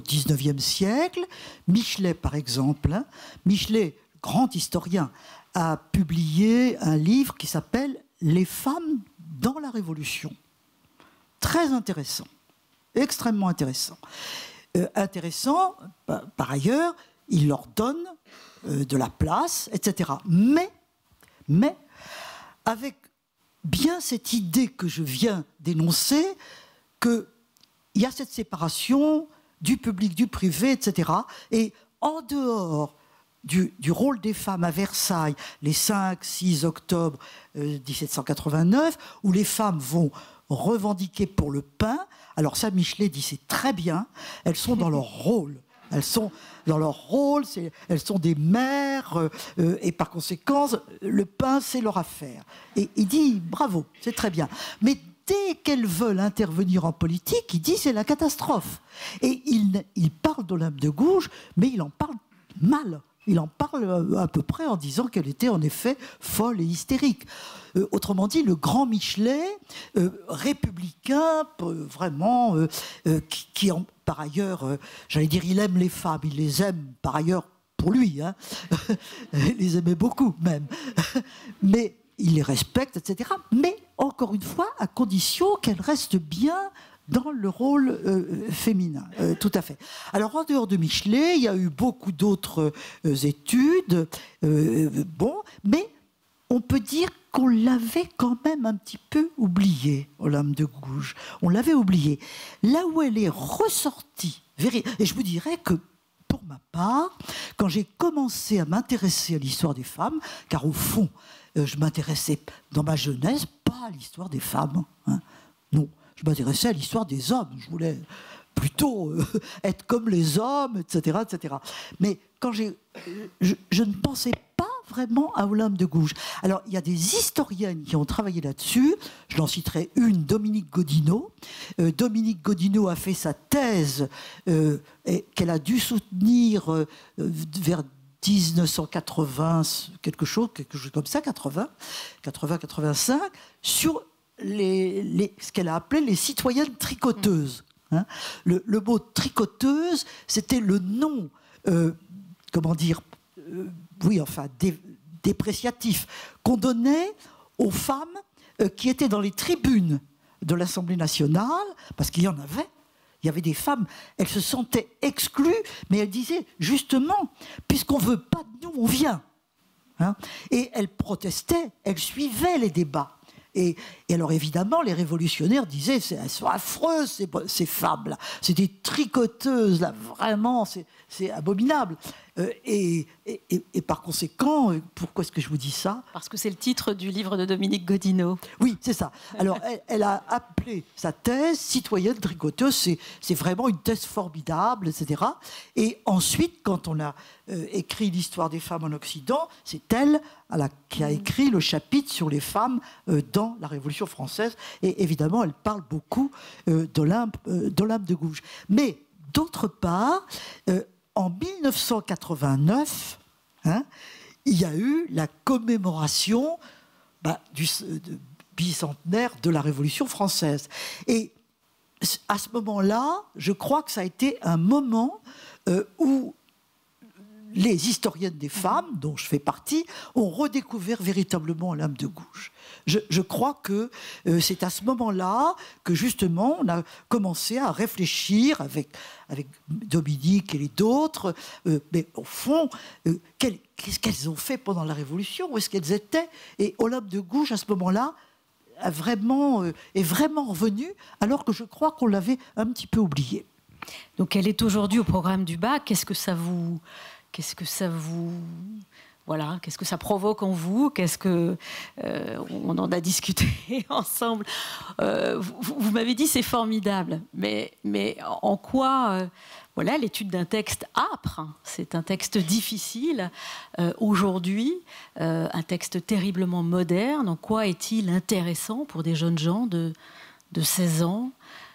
XIXe siècle. Michelet, par exemple. Michelet, grand historien, a publié un livre qui s'appelle « Les femmes dans la Révolution ». Très intéressant, extrêmement intéressant. Intéressant, par ailleurs, il leur donne de la place, etc. Mais avec bien cette idée que je viens d'énoncer, qu'il y a cette séparation du public, du privé, etc. Et en dehors du rôle des femmes à Versailles, les 5-6 octobre 1789, où les femmes vont revendiquer pour le pain, alors ça, Michelet dit c'est très bien, elles sont dans leur rôle. Elles sont dans leur rôle, elles sont des mères, et par conséquent, le pain, c'est leur affaire. Et il dit bravo, c'est très bien. Mais dès qu'elles veulent intervenir en politique, il dit c'est la catastrophe. Et il parle d'Olympe de Gouges, mais il en parle mal. Il en parle à peu près en disant qu'elle était en effet folle et hystérique. Autrement dit, le grand Michelet, républicain, vraiment, qui par ailleurs, j'allais dire, il aime les femmes, il les aime par ailleurs pour lui, il les aimait beaucoup même, mais il les respecte, etc. Mais encore une fois, à condition qu'elles restent bien dans le rôle féminin, tout à fait. Alors, en dehors de Michelet, il y a eu beaucoup d'autres études, mais on peut dire qu'on l'avait quand même un petit peu oublié, Olympe de Gouges. On l'avait oublié. Là où elle est ressortie, et je vous dirais que, pour ma part, quand j'ai commencé à m'intéresser à l'histoire des femmes, car au fond, je m'intéressais dans ma jeunesse pas à l'histoire des femmes, non. Je m'intéressais à l'histoire des hommes. Je voulais plutôt être comme les hommes, etc., etc. Mais quand je ne pensais pas vraiment à Olympe de Gouges. Alors, il y a des historiennes qui ont travaillé là-dessus. Je n'en citerai une, Dominique Godineau. Dominique Godineau a fait sa thèse qu'elle a dû soutenir vers 1980, quelque chose comme ça, 80-85, sur ce qu'elle a appelé les citoyennes tricoteuses. Le mot tricoteuse, c'était le nom, oui, enfin, dépréciatif, qu'on donnait aux femmes qui étaient dans les tribunes de l'Assemblée nationale, parce qu'il y en avait. Il y avait des femmes, elles se sentaient exclues, mais elles disaient, justement, puisqu'on ne veut pas de nous, on vient. Hein, et elles protestaient, elles suivaient les débats. Et alors évidemment, les révolutionnaires disaient, elles sont affreuses, ces femmes-là. C'est des tricoteuses, là, vraiment, c'est abominable. Et par conséquent, pourquoi est-ce que je vous dis ça? Parce que c'est le titre du livre de Dominique Godino. Oui, c'est ça. Alors, elle a appelé sa thèse « Citoyenne tricoteuse ». C'est vraiment une thèse formidable, etc. Et ensuite, quand on a écrit l'histoire des femmes en Occident, c'est elle qui a écrit le chapitre sur les femmes dans la Révolution française. Et évidemment, elle parle beaucoup d'Olympe de Gouges. Mais d'autre part, en 1989, il y a eu la commémoration du bicentenaire de la Révolution française. Et à ce moment-là, je crois que ça a été un moment où les historiennes des femmes, dont je fais partie, ont redécouvert véritablement Olympe de Gouges. Je crois que c'est à ce moment-là que justement on a commencé à réfléchir avec Dominique et les d'autres, mais au fond, qu'est-ce qu'elles ont fait pendant la Révolution? Où est-ce qu'elles étaient? Et Olympe de Gouges, à ce moment-là, est vraiment revenue, alors que je crois qu'on l'avait un petit peu oubliée. Donc elle est aujourd'hui au programme du bac. Qu'est-ce que ça provoque en vous? On en a discuté ensemble. Vous m'avez dit c'est formidable, mais en quoi l'étude d'un texte âpre, c'est un texte difficile aujourd'hui, un texte terriblement moderne. En quoi est-il intéressant pour des jeunes gens de 16 ans?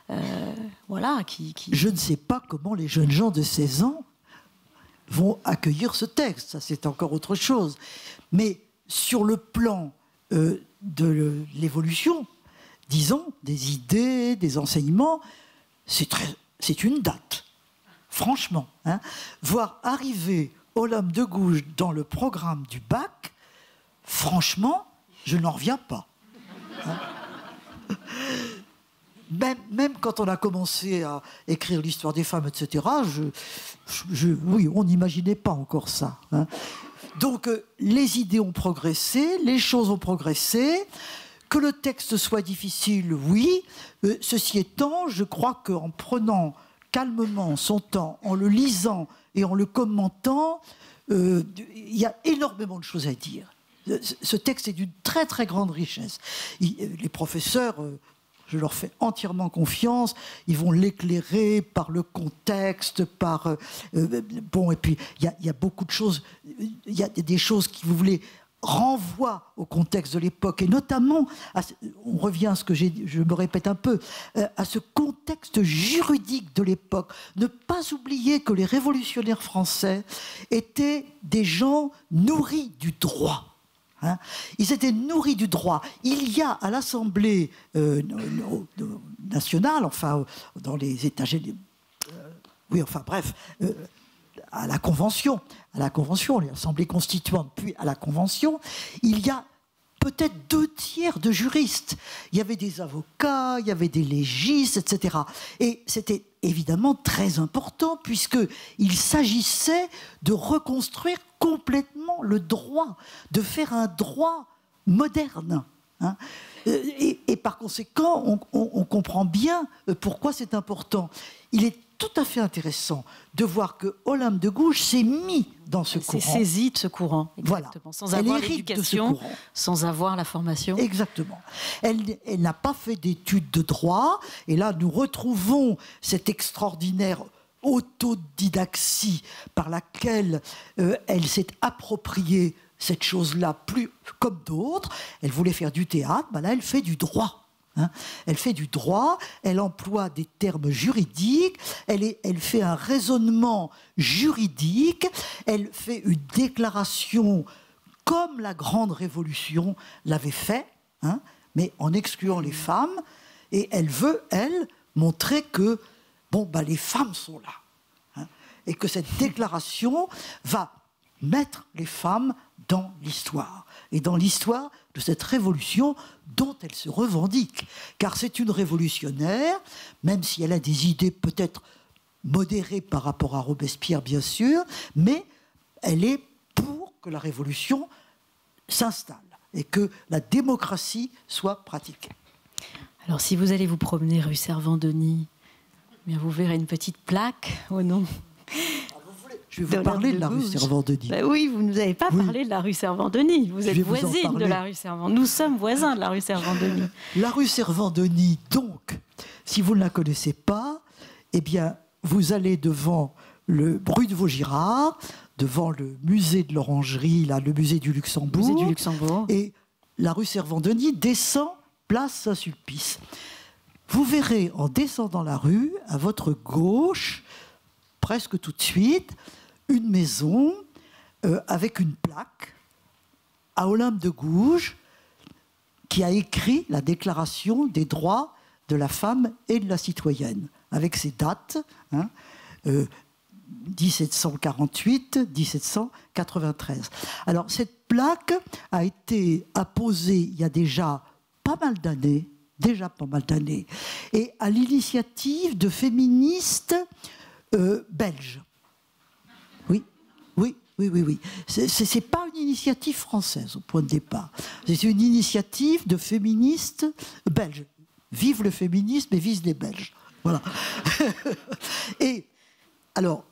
Je ne sais pas comment les jeunes gens de 16 ans vont accueillir ce texte, ça c'est encore autre chose. Mais sur le plan de l'évolution, disons, des idées, des enseignements, c'est une date, franchement. Voir arriver Olympe de Gouges dans le programme du bac, franchement, je n'en reviens pas. Même quand on a commencé à écrire l'histoire des femmes, etc., oui, on n'imaginait pas encore ça. Donc, les idées ont progressé, les choses ont progressé. Que le texte soit difficile, oui. Ceci étant, je crois qu'en prenant calmement son temps, en le lisant et en le commentant, il y a énormément de choses à dire. Ce texte est d'une très, très grande richesse. Les professeurs... je leur fais entièrement confiance. Ils vont l'éclairer par le contexte, et puis il y a beaucoup de choses. Il y a des choses qui, vous voulez, renvoient au contexte de l'époque, et notamment, on revient à ce que je me répète un peu, à ce contexte juridique de l'époque. Ne pas oublier que les révolutionnaires français étaient des gens nourris du droit. Ils étaient nourris du droit. Il y a à l'Assemblée nationale, enfin dans les États généraux, à la Convention, l'Assemblée constituante, puis à la Convention, il y a peut-être 2/3 de juristes. Il y avait des avocats, il y avait des légistes, etc. Et c'était évidemment très important, puisqu'il s'agissait de reconstruire complètement le droit, de faire un droit moderne. Et par conséquent, on comprend bien pourquoi c'est important. Il est tout à fait intéressant de voir que Olympe de Gouges s'est mis dans ce courant. C'est saisi de ce courant, exactement. Voilà. Sans avoir l'éducation, sans avoir la formation. Exactement. Elle n'a pas fait d'études de droit, et là nous retrouvons cette extraordinaire autodidaxie par laquelle elle s'est appropriée cette chose-là, plus comme d'autres. Elle voulait faire du théâtre, là elle fait du droit. Elle fait du droit, elle emploie des termes juridiques, elle fait un raisonnement juridique, elle fait une déclaration comme la Grande Révolution l'avait fait, mais en excluant les femmes, et elle veut, montrer que les femmes sont là, et que cette déclaration va mettre les femmes dans l'histoire, et dans l'histoire de cette révolution dont elle se revendique. Car c'est une révolutionnaire, même si elle a des idées peut-être modérées par rapport à Robespierre, bien sûr, mais elle est pour que la révolution s'installe et que la démocratie soit pratiquée. Alors, si vous allez vous promener rue Servandoni, bien vous verrez une petite plaque au nom. Je vais vous parler de la rue Servandoni. Ben oui, vous ne nous avez pas parlé de la rue Servandoni. Vous êtes voisine de la rue Servandoni. Nous sommes voisins de la rue Servandoni. La rue Servandoni, donc, si vous ne la connaissez pas, eh bien, vous allez devant le rue de Vaugirard, devant le musée de l'Orangerie, là, le musée du Luxembourg. Musée du Luxembourg. Et la rue Servandoni descend place Saint-Sulpice. Vous verrez, en descendant la rue, à votre gauche, presque tout de suite, une maison avec une plaque à Olympe de Gouges qui a écrit la Déclaration des droits de la femme et de la citoyenne, avec ses dates, 1748-1793. Alors, cette plaque a été apposée il y a déjà pas mal d'années, et à l'initiative de féministes belges. Oui. C'est pas une initiative française au point de départ. C'est une initiative de féministes belges. Vive le féminisme et vive les Belges. Voilà. Et alors,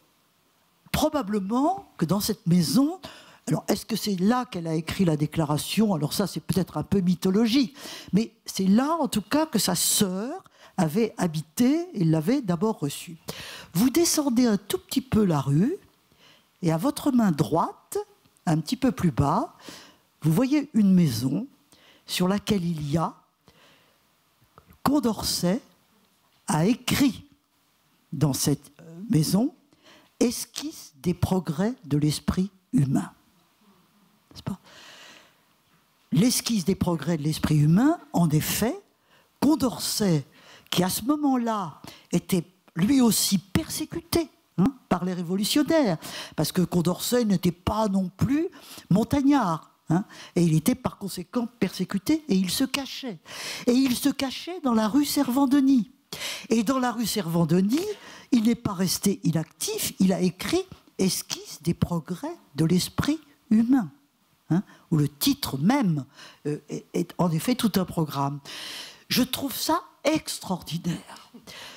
probablement que dans cette maison, alors est-ce que c'est là qu'elle a écrit la déclaration? Alors ça, c'est peut-être un peu mythologique, mais c'est là, en tout cas, que sa sœur avait habité et l'avait d'abord reçue. Vous descendez un tout petit peu la rue, et à votre main droite, un petit peu plus bas, vous voyez une maison sur laquelle il y a Condorcet a écrit dans cette maison « Esquisse des progrès de l'esprit humain ». N'est-ce pas ? L'esquisse des progrès de l'esprit humain, en effet, Condorcet, qui à ce moment-là était lui aussi persécuté par les révolutionnaires, parce que Condorcet n'était pas non plus montagnard, et il était par conséquent persécuté, et il se cachait. Et il se cachait dans la rue Servandoni. Et dans la rue Servandoni, il n'est pas resté inactif, il a écrit « Esquisse des progrès de l'esprit humain », où le titre même est en effet tout un programme. Je trouve ça extraordinaire.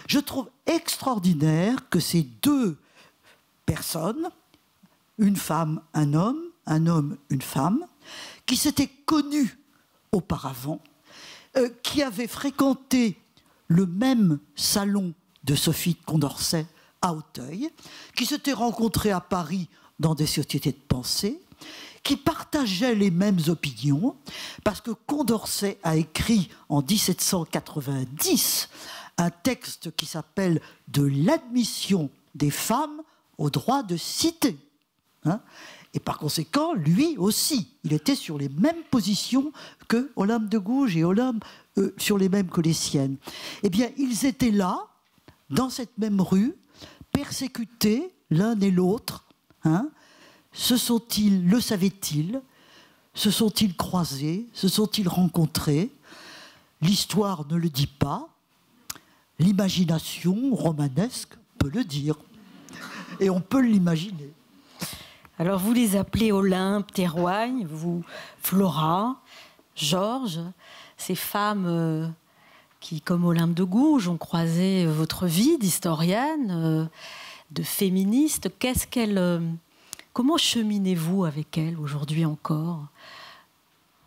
Je trouve extraordinaire que ces deux personnes, une femme, un homme, une femme, qui s'étaient connus auparavant, qui avaient fréquenté le même salon de Sophie de Condorcet à Auteuil, qui s'étaient rencontrés à Paris dans des sociétés de pensée, qui partageaient les mêmes opinions, parce que Condorcet a écrit en 1790 un texte qui s'appelle « De l'admission des femmes au droit de cité ». Et par conséquent, lui aussi, il était sur les mêmes positions que Olympe de Gouges et Olympe sur les mêmes que les siennes. Eh bien, ils étaient là, dans cette même rue, persécutés l'un et l'autre. Le savaient-ils? Se sont-ils croisés? Se sont-ils rencontrés? L'histoire ne le dit pas. L'imagination romanesque peut le dire. Et on peut l'imaginer. Alors vous les appelez Olympe, Théroigne, vous Flora, Georges, ces femmes qui, comme Olympe de Gouges, ont croisé votre vie d'historienne, de féministe. Comment cheminez-vous avec elles aujourd'hui encore,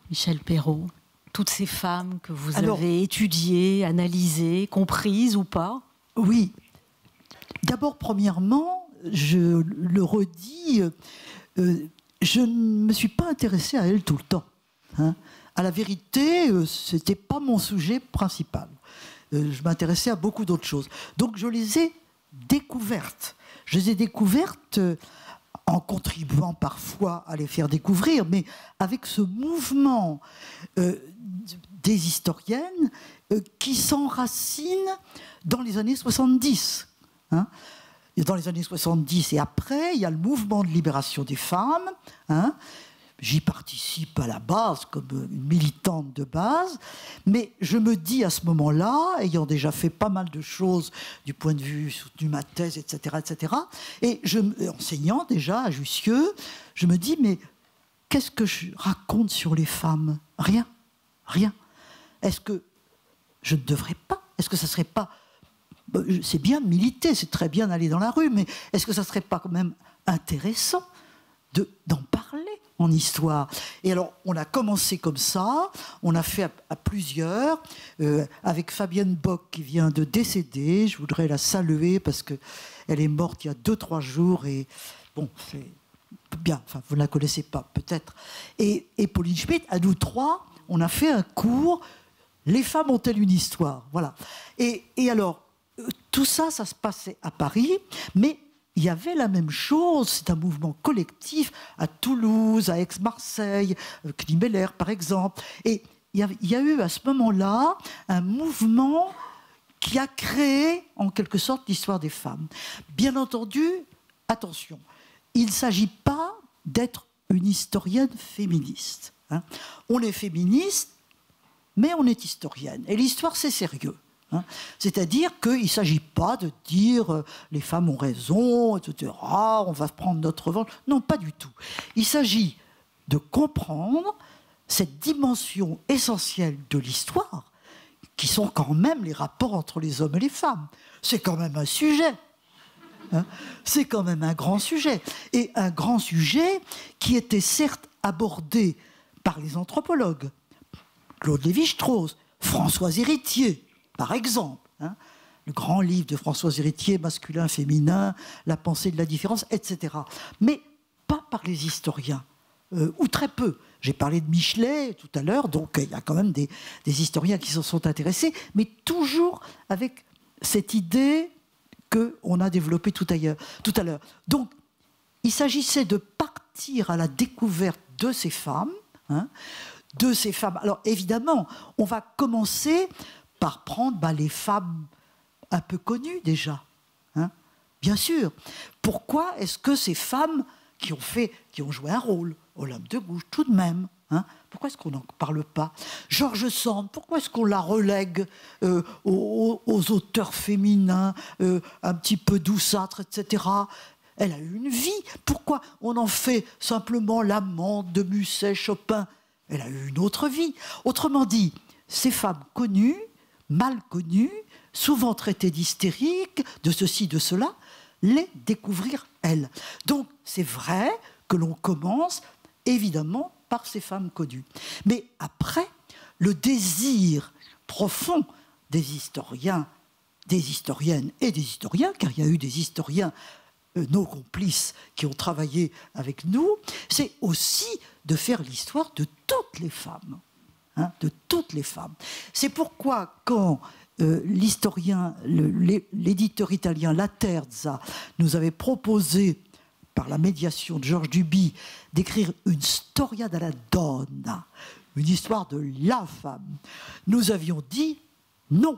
Michel Perrault? Toutes ces femmes que vous avez étudiées, analysées, comprises ou pas? Oui. D'abord, premièrement, je le redis, je ne me suis pas intéressée à elle tout le temps. À la vérité, ce n'était pas mon sujet principal. Je m'intéressais à beaucoup d'autres choses. Donc je les ai découvertes. Je les ai découvertes en contribuant parfois à les faire découvrir, mais avec ce mouvement des historiennes qui s'enracinent dans les années 70. dans les années 70 et après, il y a le mouvement de libération des femmes. Hein. J'y participe à la base, comme une militante de base. Mais je me dis à ce moment-là, ayant déjà fait pas mal de choses du point de vue soutenu ma thèse, etc., et enseignant déjà à Jussieu, je me dis, mais qu'est-ce que je raconte sur les femmes? Rien. Rien. Est-ce que je ne devrais pas? Est-ce que ça ne serait pas... C'est bien de militer, c'est très bien d'aller dans la rue, mais est-ce que ça ne serait pas quand même intéressant d'en parler en histoire? Et alors, on a commencé comme ça, on a fait à plusieurs, avec Fabienne Bock qui vient de décéder. Je voudrais la saluer parce qu'elle est morte il y a 2-3 jours, et bon, c'est bien, enfin, vous ne la connaissez pas peut-être. Et Pauline Schmitt, à nous trois, on a fait un cours « Les femmes ont-elles une histoire ?» Voilà. Et alors, tout ça, ça se passait à Paris, mais il y avait la même chose, c'est un mouvement collectif à Toulouse, à Aix-Marseille, Knimeller par exemple. Et il y a eu à ce moment-là un mouvement qui a créé en quelque sorte l'histoire des femmes. Bien entendu, attention, il ne s'agit pas d'être une historienne féministe. Hein. On est féministe, mais on est historienne. Et l'histoire, c'est sérieux. Hein. C'est-à-dire qu'il ne s'agit pas de dire les femmes ont raison, etc., on va prendre notre revanche. Non, pas du tout. Il s'agit de comprendre cette dimension essentielle de l'histoire, qui sont quand même les rapports entre les hommes et les femmes. C'est quand même un sujet. Hein. C'est quand même un grand sujet. Et un grand sujet qui était certes abordé par les anthropologues, Claude Lévi-Strauss, Françoise Héritier, par exemple, hein, le grand livre de Françoise Héritier, Masculin, féminin, la pensée de la différence, etc. Mais pas par les historiens, ou très peu. J'ai parlé de Michelet tout à l'heure, donc il y a quand même des historiens qui s'en sont intéressés, mais toujours avec cette idée qu'on a développée tout à l'heure. Donc, il s'agissait de partir à la découverte de ces femmes, hein, de ces femmes. Alors, évidemment, on va commencer par prendre les femmes un peu connues déjà. Hein, bien sûr. Pourquoi est-ce que ces femmes qui ont joué un rôle, Olympe de Gouges, tout de même, hein, pourquoi est-ce qu'on n'en parle pas? George Sand, pourquoi est-ce qu'on la relègue aux auteurs féminins, un petit peu douceâtres, etc. Elle a eu une vie. Pourquoi on en fait simplement l'amante de Musset, Chopin? Elle a eu une autre vie. Autrement dit, ces femmes connues, mal connues, souvent traitées d'hystériques, de ceci, de cela, les découvrir elles. Donc, c'est vrai que l'on commence, évidemment, par ces femmes connues. Mais après, le désir profond des historiens, des historiennes et des historiens, car il y a eu des historiens, nos complices, qui ont travaillé avec nous, c'est aussi de faire l'histoire de toutes les femmes. Hein, de toutes les femmes. C'est pourquoi, quand l'historien, l'éditeur italien Laterza nous avait proposé, par la médiation de Georges Duby, d'écrire une storia della donna, une histoire de la femme, nous avions dit non.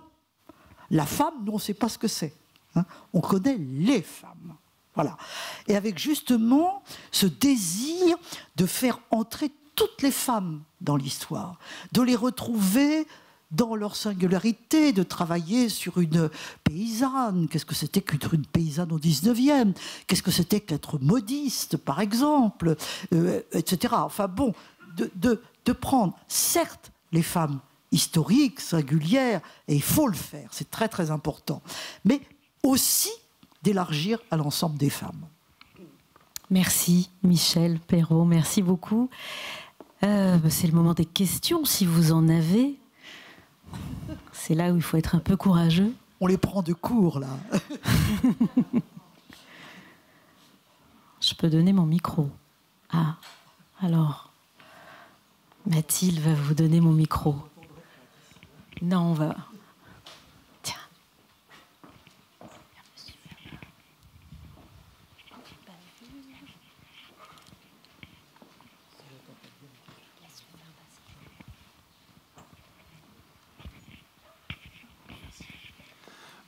La femme, nous, on ne sait pas ce que c'est. Hein, on connaît les femmes. Voilà. Et avec justement ce désir de faire entrer toutes les femmes dans l'histoire, de les retrouver dans leur singularité, de travailler sur une paysanne. Qu'est-ce que c'était qu'être une paysanne au 19e? Qu'est-ce que c'était qu'être modiste, par exemple, etc. Enfin bon, de prendre, certes, les femmes historiques, singulières, et il faut le faire, c'est très très important, mais aussi d'élargir à l'ensemble des femmes. Merci Michel Perrault, merci beaucoup. C'est le moment des questions, si vous en avez. C'est là où il faut être un peu courageux. On les prend de court, là. Je peux donner mon micro. Ah, alors, Mathilde va vous donner mon micro. Non, on va... Tiens.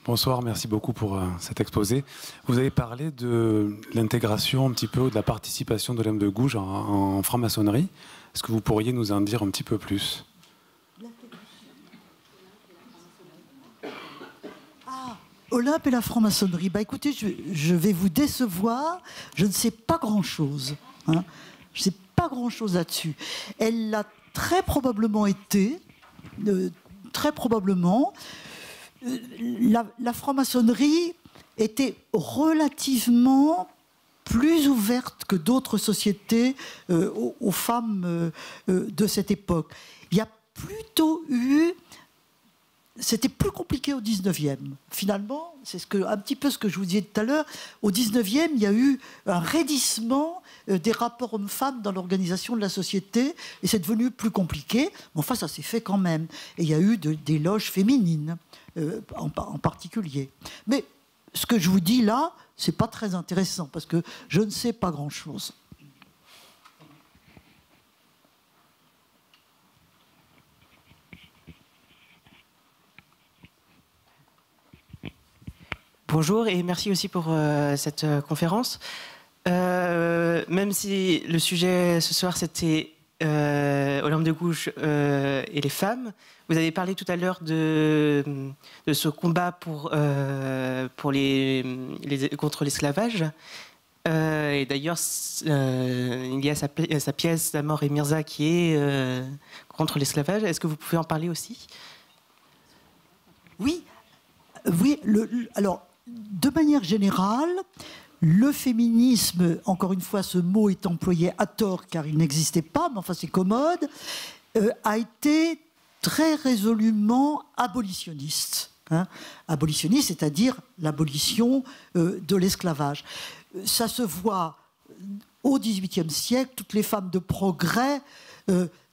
Bonsoir, merci beaucoup pour cet exposé. Vous avez parlé de l'intégration un petit peu, de la participation de Olympe de Gouges en franc-maçonnerie. Est-ce que vous pourriez nous en dire un petit peu plus? Olympe et la franc-maçonnerie. Bah, écoutez, je vais vous décevoir. Je ne sais pas grand-chose. Hein. Je ne sais pas grand-chose là-dessus. Elle l'a très probablement été. Très probablement. La franc-maçonnerie était relativement plus ouverte que d'autres sociétés aux femmes de cette époque. Il y a plutôt eu... C'était plus compliqué au 19e. Finalement, c'est un petit peu ce que je vous disais tout à l'heure. Au 19e, il y a eu un raidissement des rapports hommes-femmes dans l'organisation de la société, et c'est devenu plus compliqué. Mais enfin, ça s'est fait quand même. Et il y a eu des loges féminines, en particulier. Mais ce que je vous dis là, c'est pas très intéressant, parce que je ne sais pas grand-chose. Bonjour et merci aussi pour cette conférence. Même si le sujet ce soir c'était Olympe de Gouges et les femmes, vous avez parlé tout à l'heure de ce combat contre l'esclavage. Et d'ailleurs, il y a sa pièce D'Amor et Mirza qui est contre l'esclavage. Est-ce que vous pouvez en parler aussi? Oui, alors, de manière générale, le féminisme, encore une fois, ce mot est employé à tort car il n'existait pas, mais enfin c'est commode, a été très résolument abolitionniste. Hein, abolitionniste, c'est-à-dire l'abolition de l'esclavage. Ça se voit au XVIIIe siècle, toutes les femmes de progrès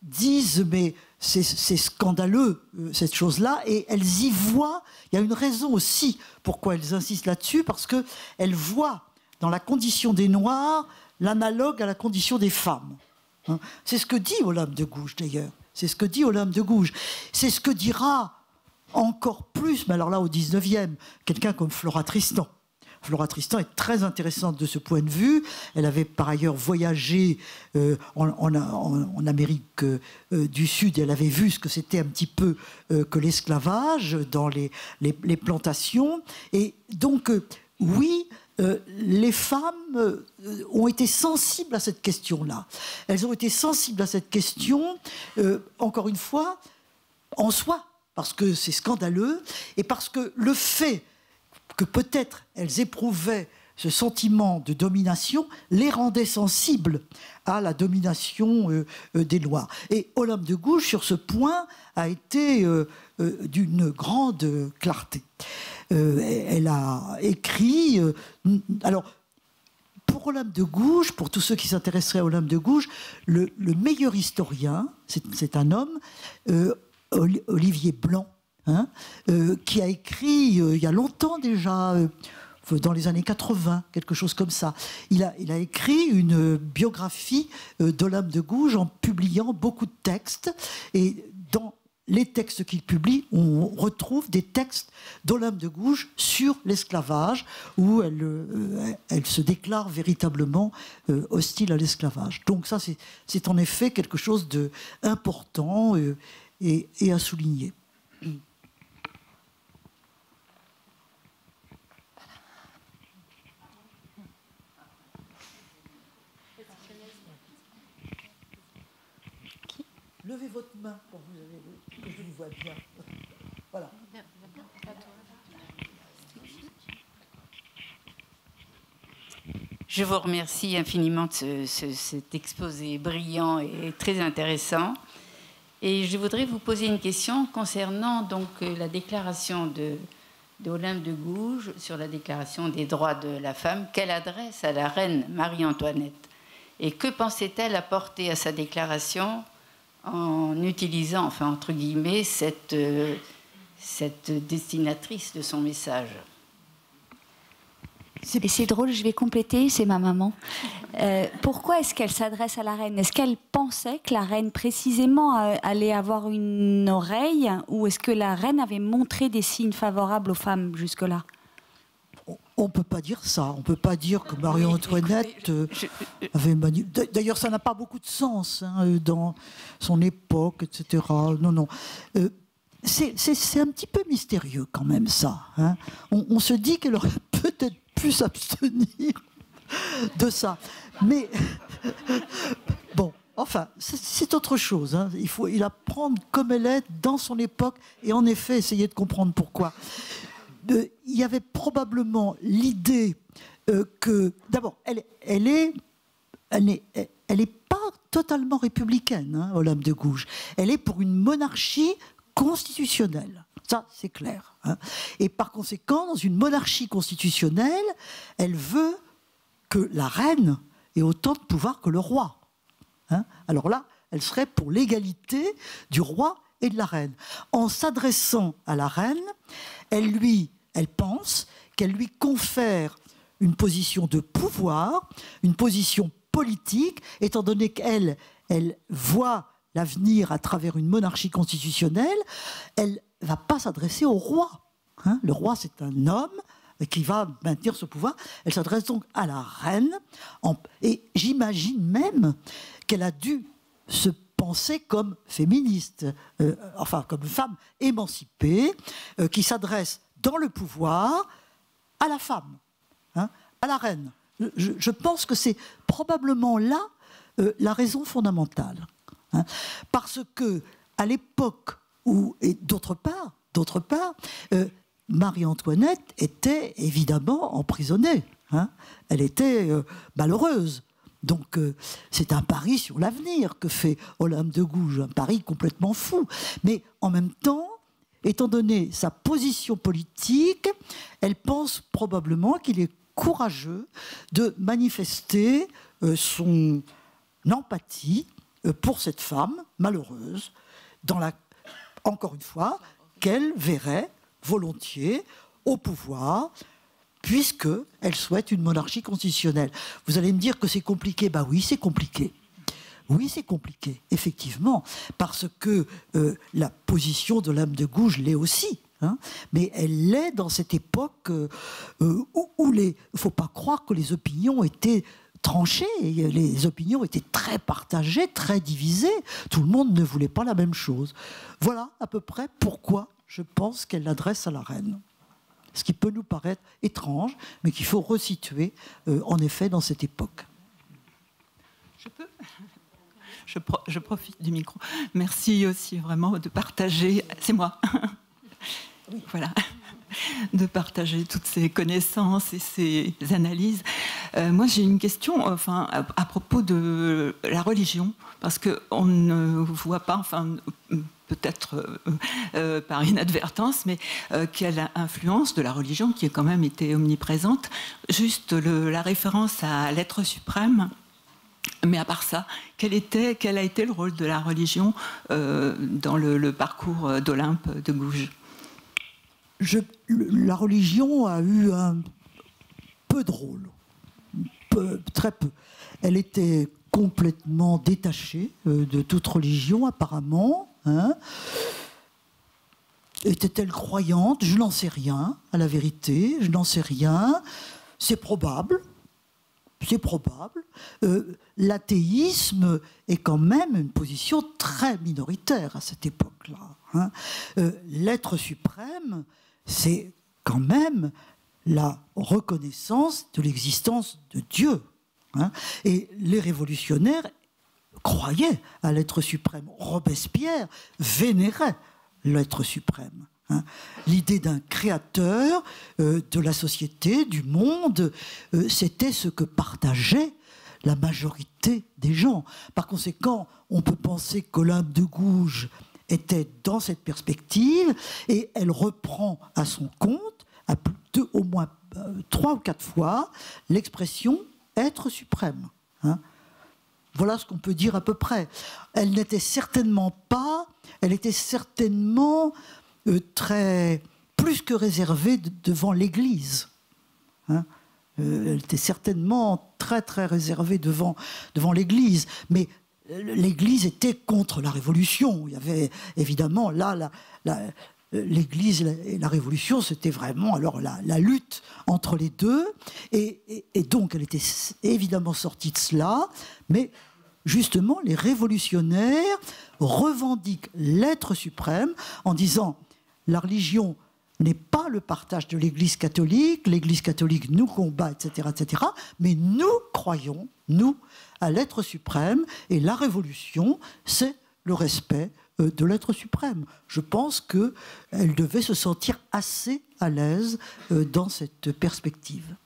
disent mais c'est scandaleux cette chose-là, et elles y voient, il y a une raison aussi pourquoi elles insistent là-dessus, parce qu'elles voient dans la condition des Noirs l'analogue à la condition des femmes. Hein, c'est ce que dit Olympe de Gouges d'ailleurs, c'est ce que dit Olympe de Gouges, c'est ce que dira encore plus, mais alors là au 19e, quelqu'un comme Flora Tristan. Flora Tristan est très intéressante de ce point de vue. Elle avait par ailleurs voyagé en Amérique du Sud et elle avait vu ce que c'était un petit peu que l'esclavage dans les plantations. Et donc, oui, les femmes ont été sensibles à cette question-là. Elles ont été sensibles à cette question, encore une fois, en soi, parce que c'est scandaleux et parce que le fait que peut-être elles éprouvaient ce sentiment de domination les rendait sensibles à la domination des Noirs. Et Olympe de Gouges, sur ce point, a été d'une grande clarté. Elle a écrit... alors, pour Olympe de Gouges, pour tous ceux qui s'intéresseraient à Olympe de Gouges, le meilleur historien, c'est un homme, Olivier Blanc, hein, qui a écrit il y a longtemps déjà, dans les années 80, quelque chose comme ça. Il a écrit une biographie d'Olympe de Gouges en publiant beaucoup de textes. Et dans les textes qu'il publie, on retrouve des textes d'Olympe de Gouges sur l'esclavage, où elle se déclare véritablement hostile à l'esclavage. Donc ça, c'est en effet quelque chose d'important et à souligner. Levez votre main pour que je vous vois bien. Voilà. Je vous remercie infiniment de cet exposé brillant et très intéressant. Et je voudrais vous poser une question concernant donc la déclaration d'Olympe de Gouges sur la déclaration des droits de la femme qu'elle adresse à la reine Marie-Antoinette. Et que pensait-elle apporter à sa déclaration en utilisant, enfin entre guillemets, cette destinatrice de son message? Et c'est drôle, je vais compléter, c'est ma maman. Pourquoi est-ce qu'elle s'adresse à la reine? Est-ce qu'elle pensait que la reine précisément allait avoir une oreille, ou est-ce que la reine avait montré des signes favorables aux femmes jusque-là? On ne peut pas dire ça. On ne peut pas dire que Marie-Antoinette avait manipulé. D'ailleurs, ça n'a pas beaucoup de sens dans son époque, etc. Non, non. C'est un petit peu mystérieux quand même, ça. Hein. On se dit qu'elle aurait peut-être pu s'abstenir de ça. Mais bon, enfin, c'est autre chose. Hein. Il faut la prendre comme elle est dans son époque et en effet essayer de comprendre pourquoi. Il y avait probablement l'idée que, d'abord, elle est pas totalement républicaine, hein, Olympe de Gouges. Elle est pour une monarchie constitutionnelle. Ça, c'est clair. Hein. Et par conséquent, dans une monarchie constitutionnelle, elle veut que la reine ait autant de pouvoir que le roi. Hein. Alors là, elle serait pour l'égalité du roi et de la reine. En s'adressant à la reine, elle pense qu'elle lui confère une position de pouvoir, une position politique, étant donné qu'elle voit l'avenir à travers une monarchie constitutionnelle, elle ne va pas s'adresser au roi. Hein, le roi, c'est un homme qui va maintenir ce pouvoir. Elle s'adresse donc à la reine. Et j'imagine même qu'elle a dû se penser comme féministe, enfin comme femme émancipée, qui s'adresse dans le pouvoir à la femme, hein, à la reine. Je pense que c'est probablement là la raison fondamentale. Hein, parce que à l'époque où, et d'autre part, Marie-Antoinette était évidemment emprisonnée. Hein, elle était malheureuse. Donc c'est un pari sur l'avenir que fait Olympe de Gouges, un pari complètement fou. Mais en même temps, étant donné sa position politique, elle pense probablement qu'il est courageux de manifester son empathie pour cette femme malheureuse, encore une fois, qu'elle verrait volontiers au pouvoir, puisqu'elle souhaite une monarchie constitutionnelle. Vous allez me dire que c'est compliqué. Ben oui, c'est compliqué. Oui, c'est compliqué, effectivement, parce que la position de Olympe de Gouges l'est aussi. Hein, mais elle l'est dans cette époque où il ne faut pas croire que les opinions étaient tranchées. Les opinions étaient très partagées, très divisées. Tout le monde ne voulait pas la même chose. Voilà à peu près pourquoi je pense qu'elle l'adresse à la reine. Ce qui peut nous paraître étrange, mais qu'il faut resituer en effet dans cette époque. Je peux ? Je profite du micro. Merci aussi vraiment de partager. C'est moi. Voilà. De partager toutes ces connaissances et ces analyses. Moi, j'ai une question à propos de la religion, parce qu'on ne voit pas, peut-être par inadvertance, mais quelle influence de la religion qui a quand même été omniprésente. Juste la référence à l'être suprême. Mais à part ça, quel a été le rôle de la religion dans le parcours d'Olympe de Gouges ? La religion a eu un peu de rôle, très peu. Elle était complètement détachée de toute religion, apparemment. Hein. Était-elle croyante? Je n'en sais rien, à la vérité. Je n'en sais rien. C'est probable. C'est probable. L'athéisme est quand même une position très minoritaire à cette époque-là. Hein. L'être suprême, c'est quand même la reconnaissance de l'existence de Dieu. Hein. Et les révolutionnaires croyaient à l'être suprême. Robespierre vénérait l'être suprême. Hein. L'idée d'un créateur de la société, du monde, c'était ce que partageait la majorité des gens. Par conséquent, on peut penser qu'Olympe de Gouges était dans cette perspective et elle reprend à son compte, au moins 3 ou 4 fois, l'expression « être suprême ». Hein. Voilà ce qu'on peut dire à peu près. Elle n'était certainement pas, elle était certainement plus que réservée devant l'Église. Hein. Elle était certainement très très réservée devant l'Église, mais l'Église était contre la Révolution. Il y avait évidemment là l'Église et la Révolution, c'était vraiment alors la lutte entre les deux, et donc elle était évidemment sortie de cela, mais justement les révolutionnaires revendiquent l'être suprême en disant la religion n'est pas le partage de l'Église catholique nous combat, etc., etc., mais nous croyons, nous, à l'être suprême, et la révolution, c'est le respect de l'être suprême. Je pense qu'elle devait se sentir assez à l'aise dans cette perspective.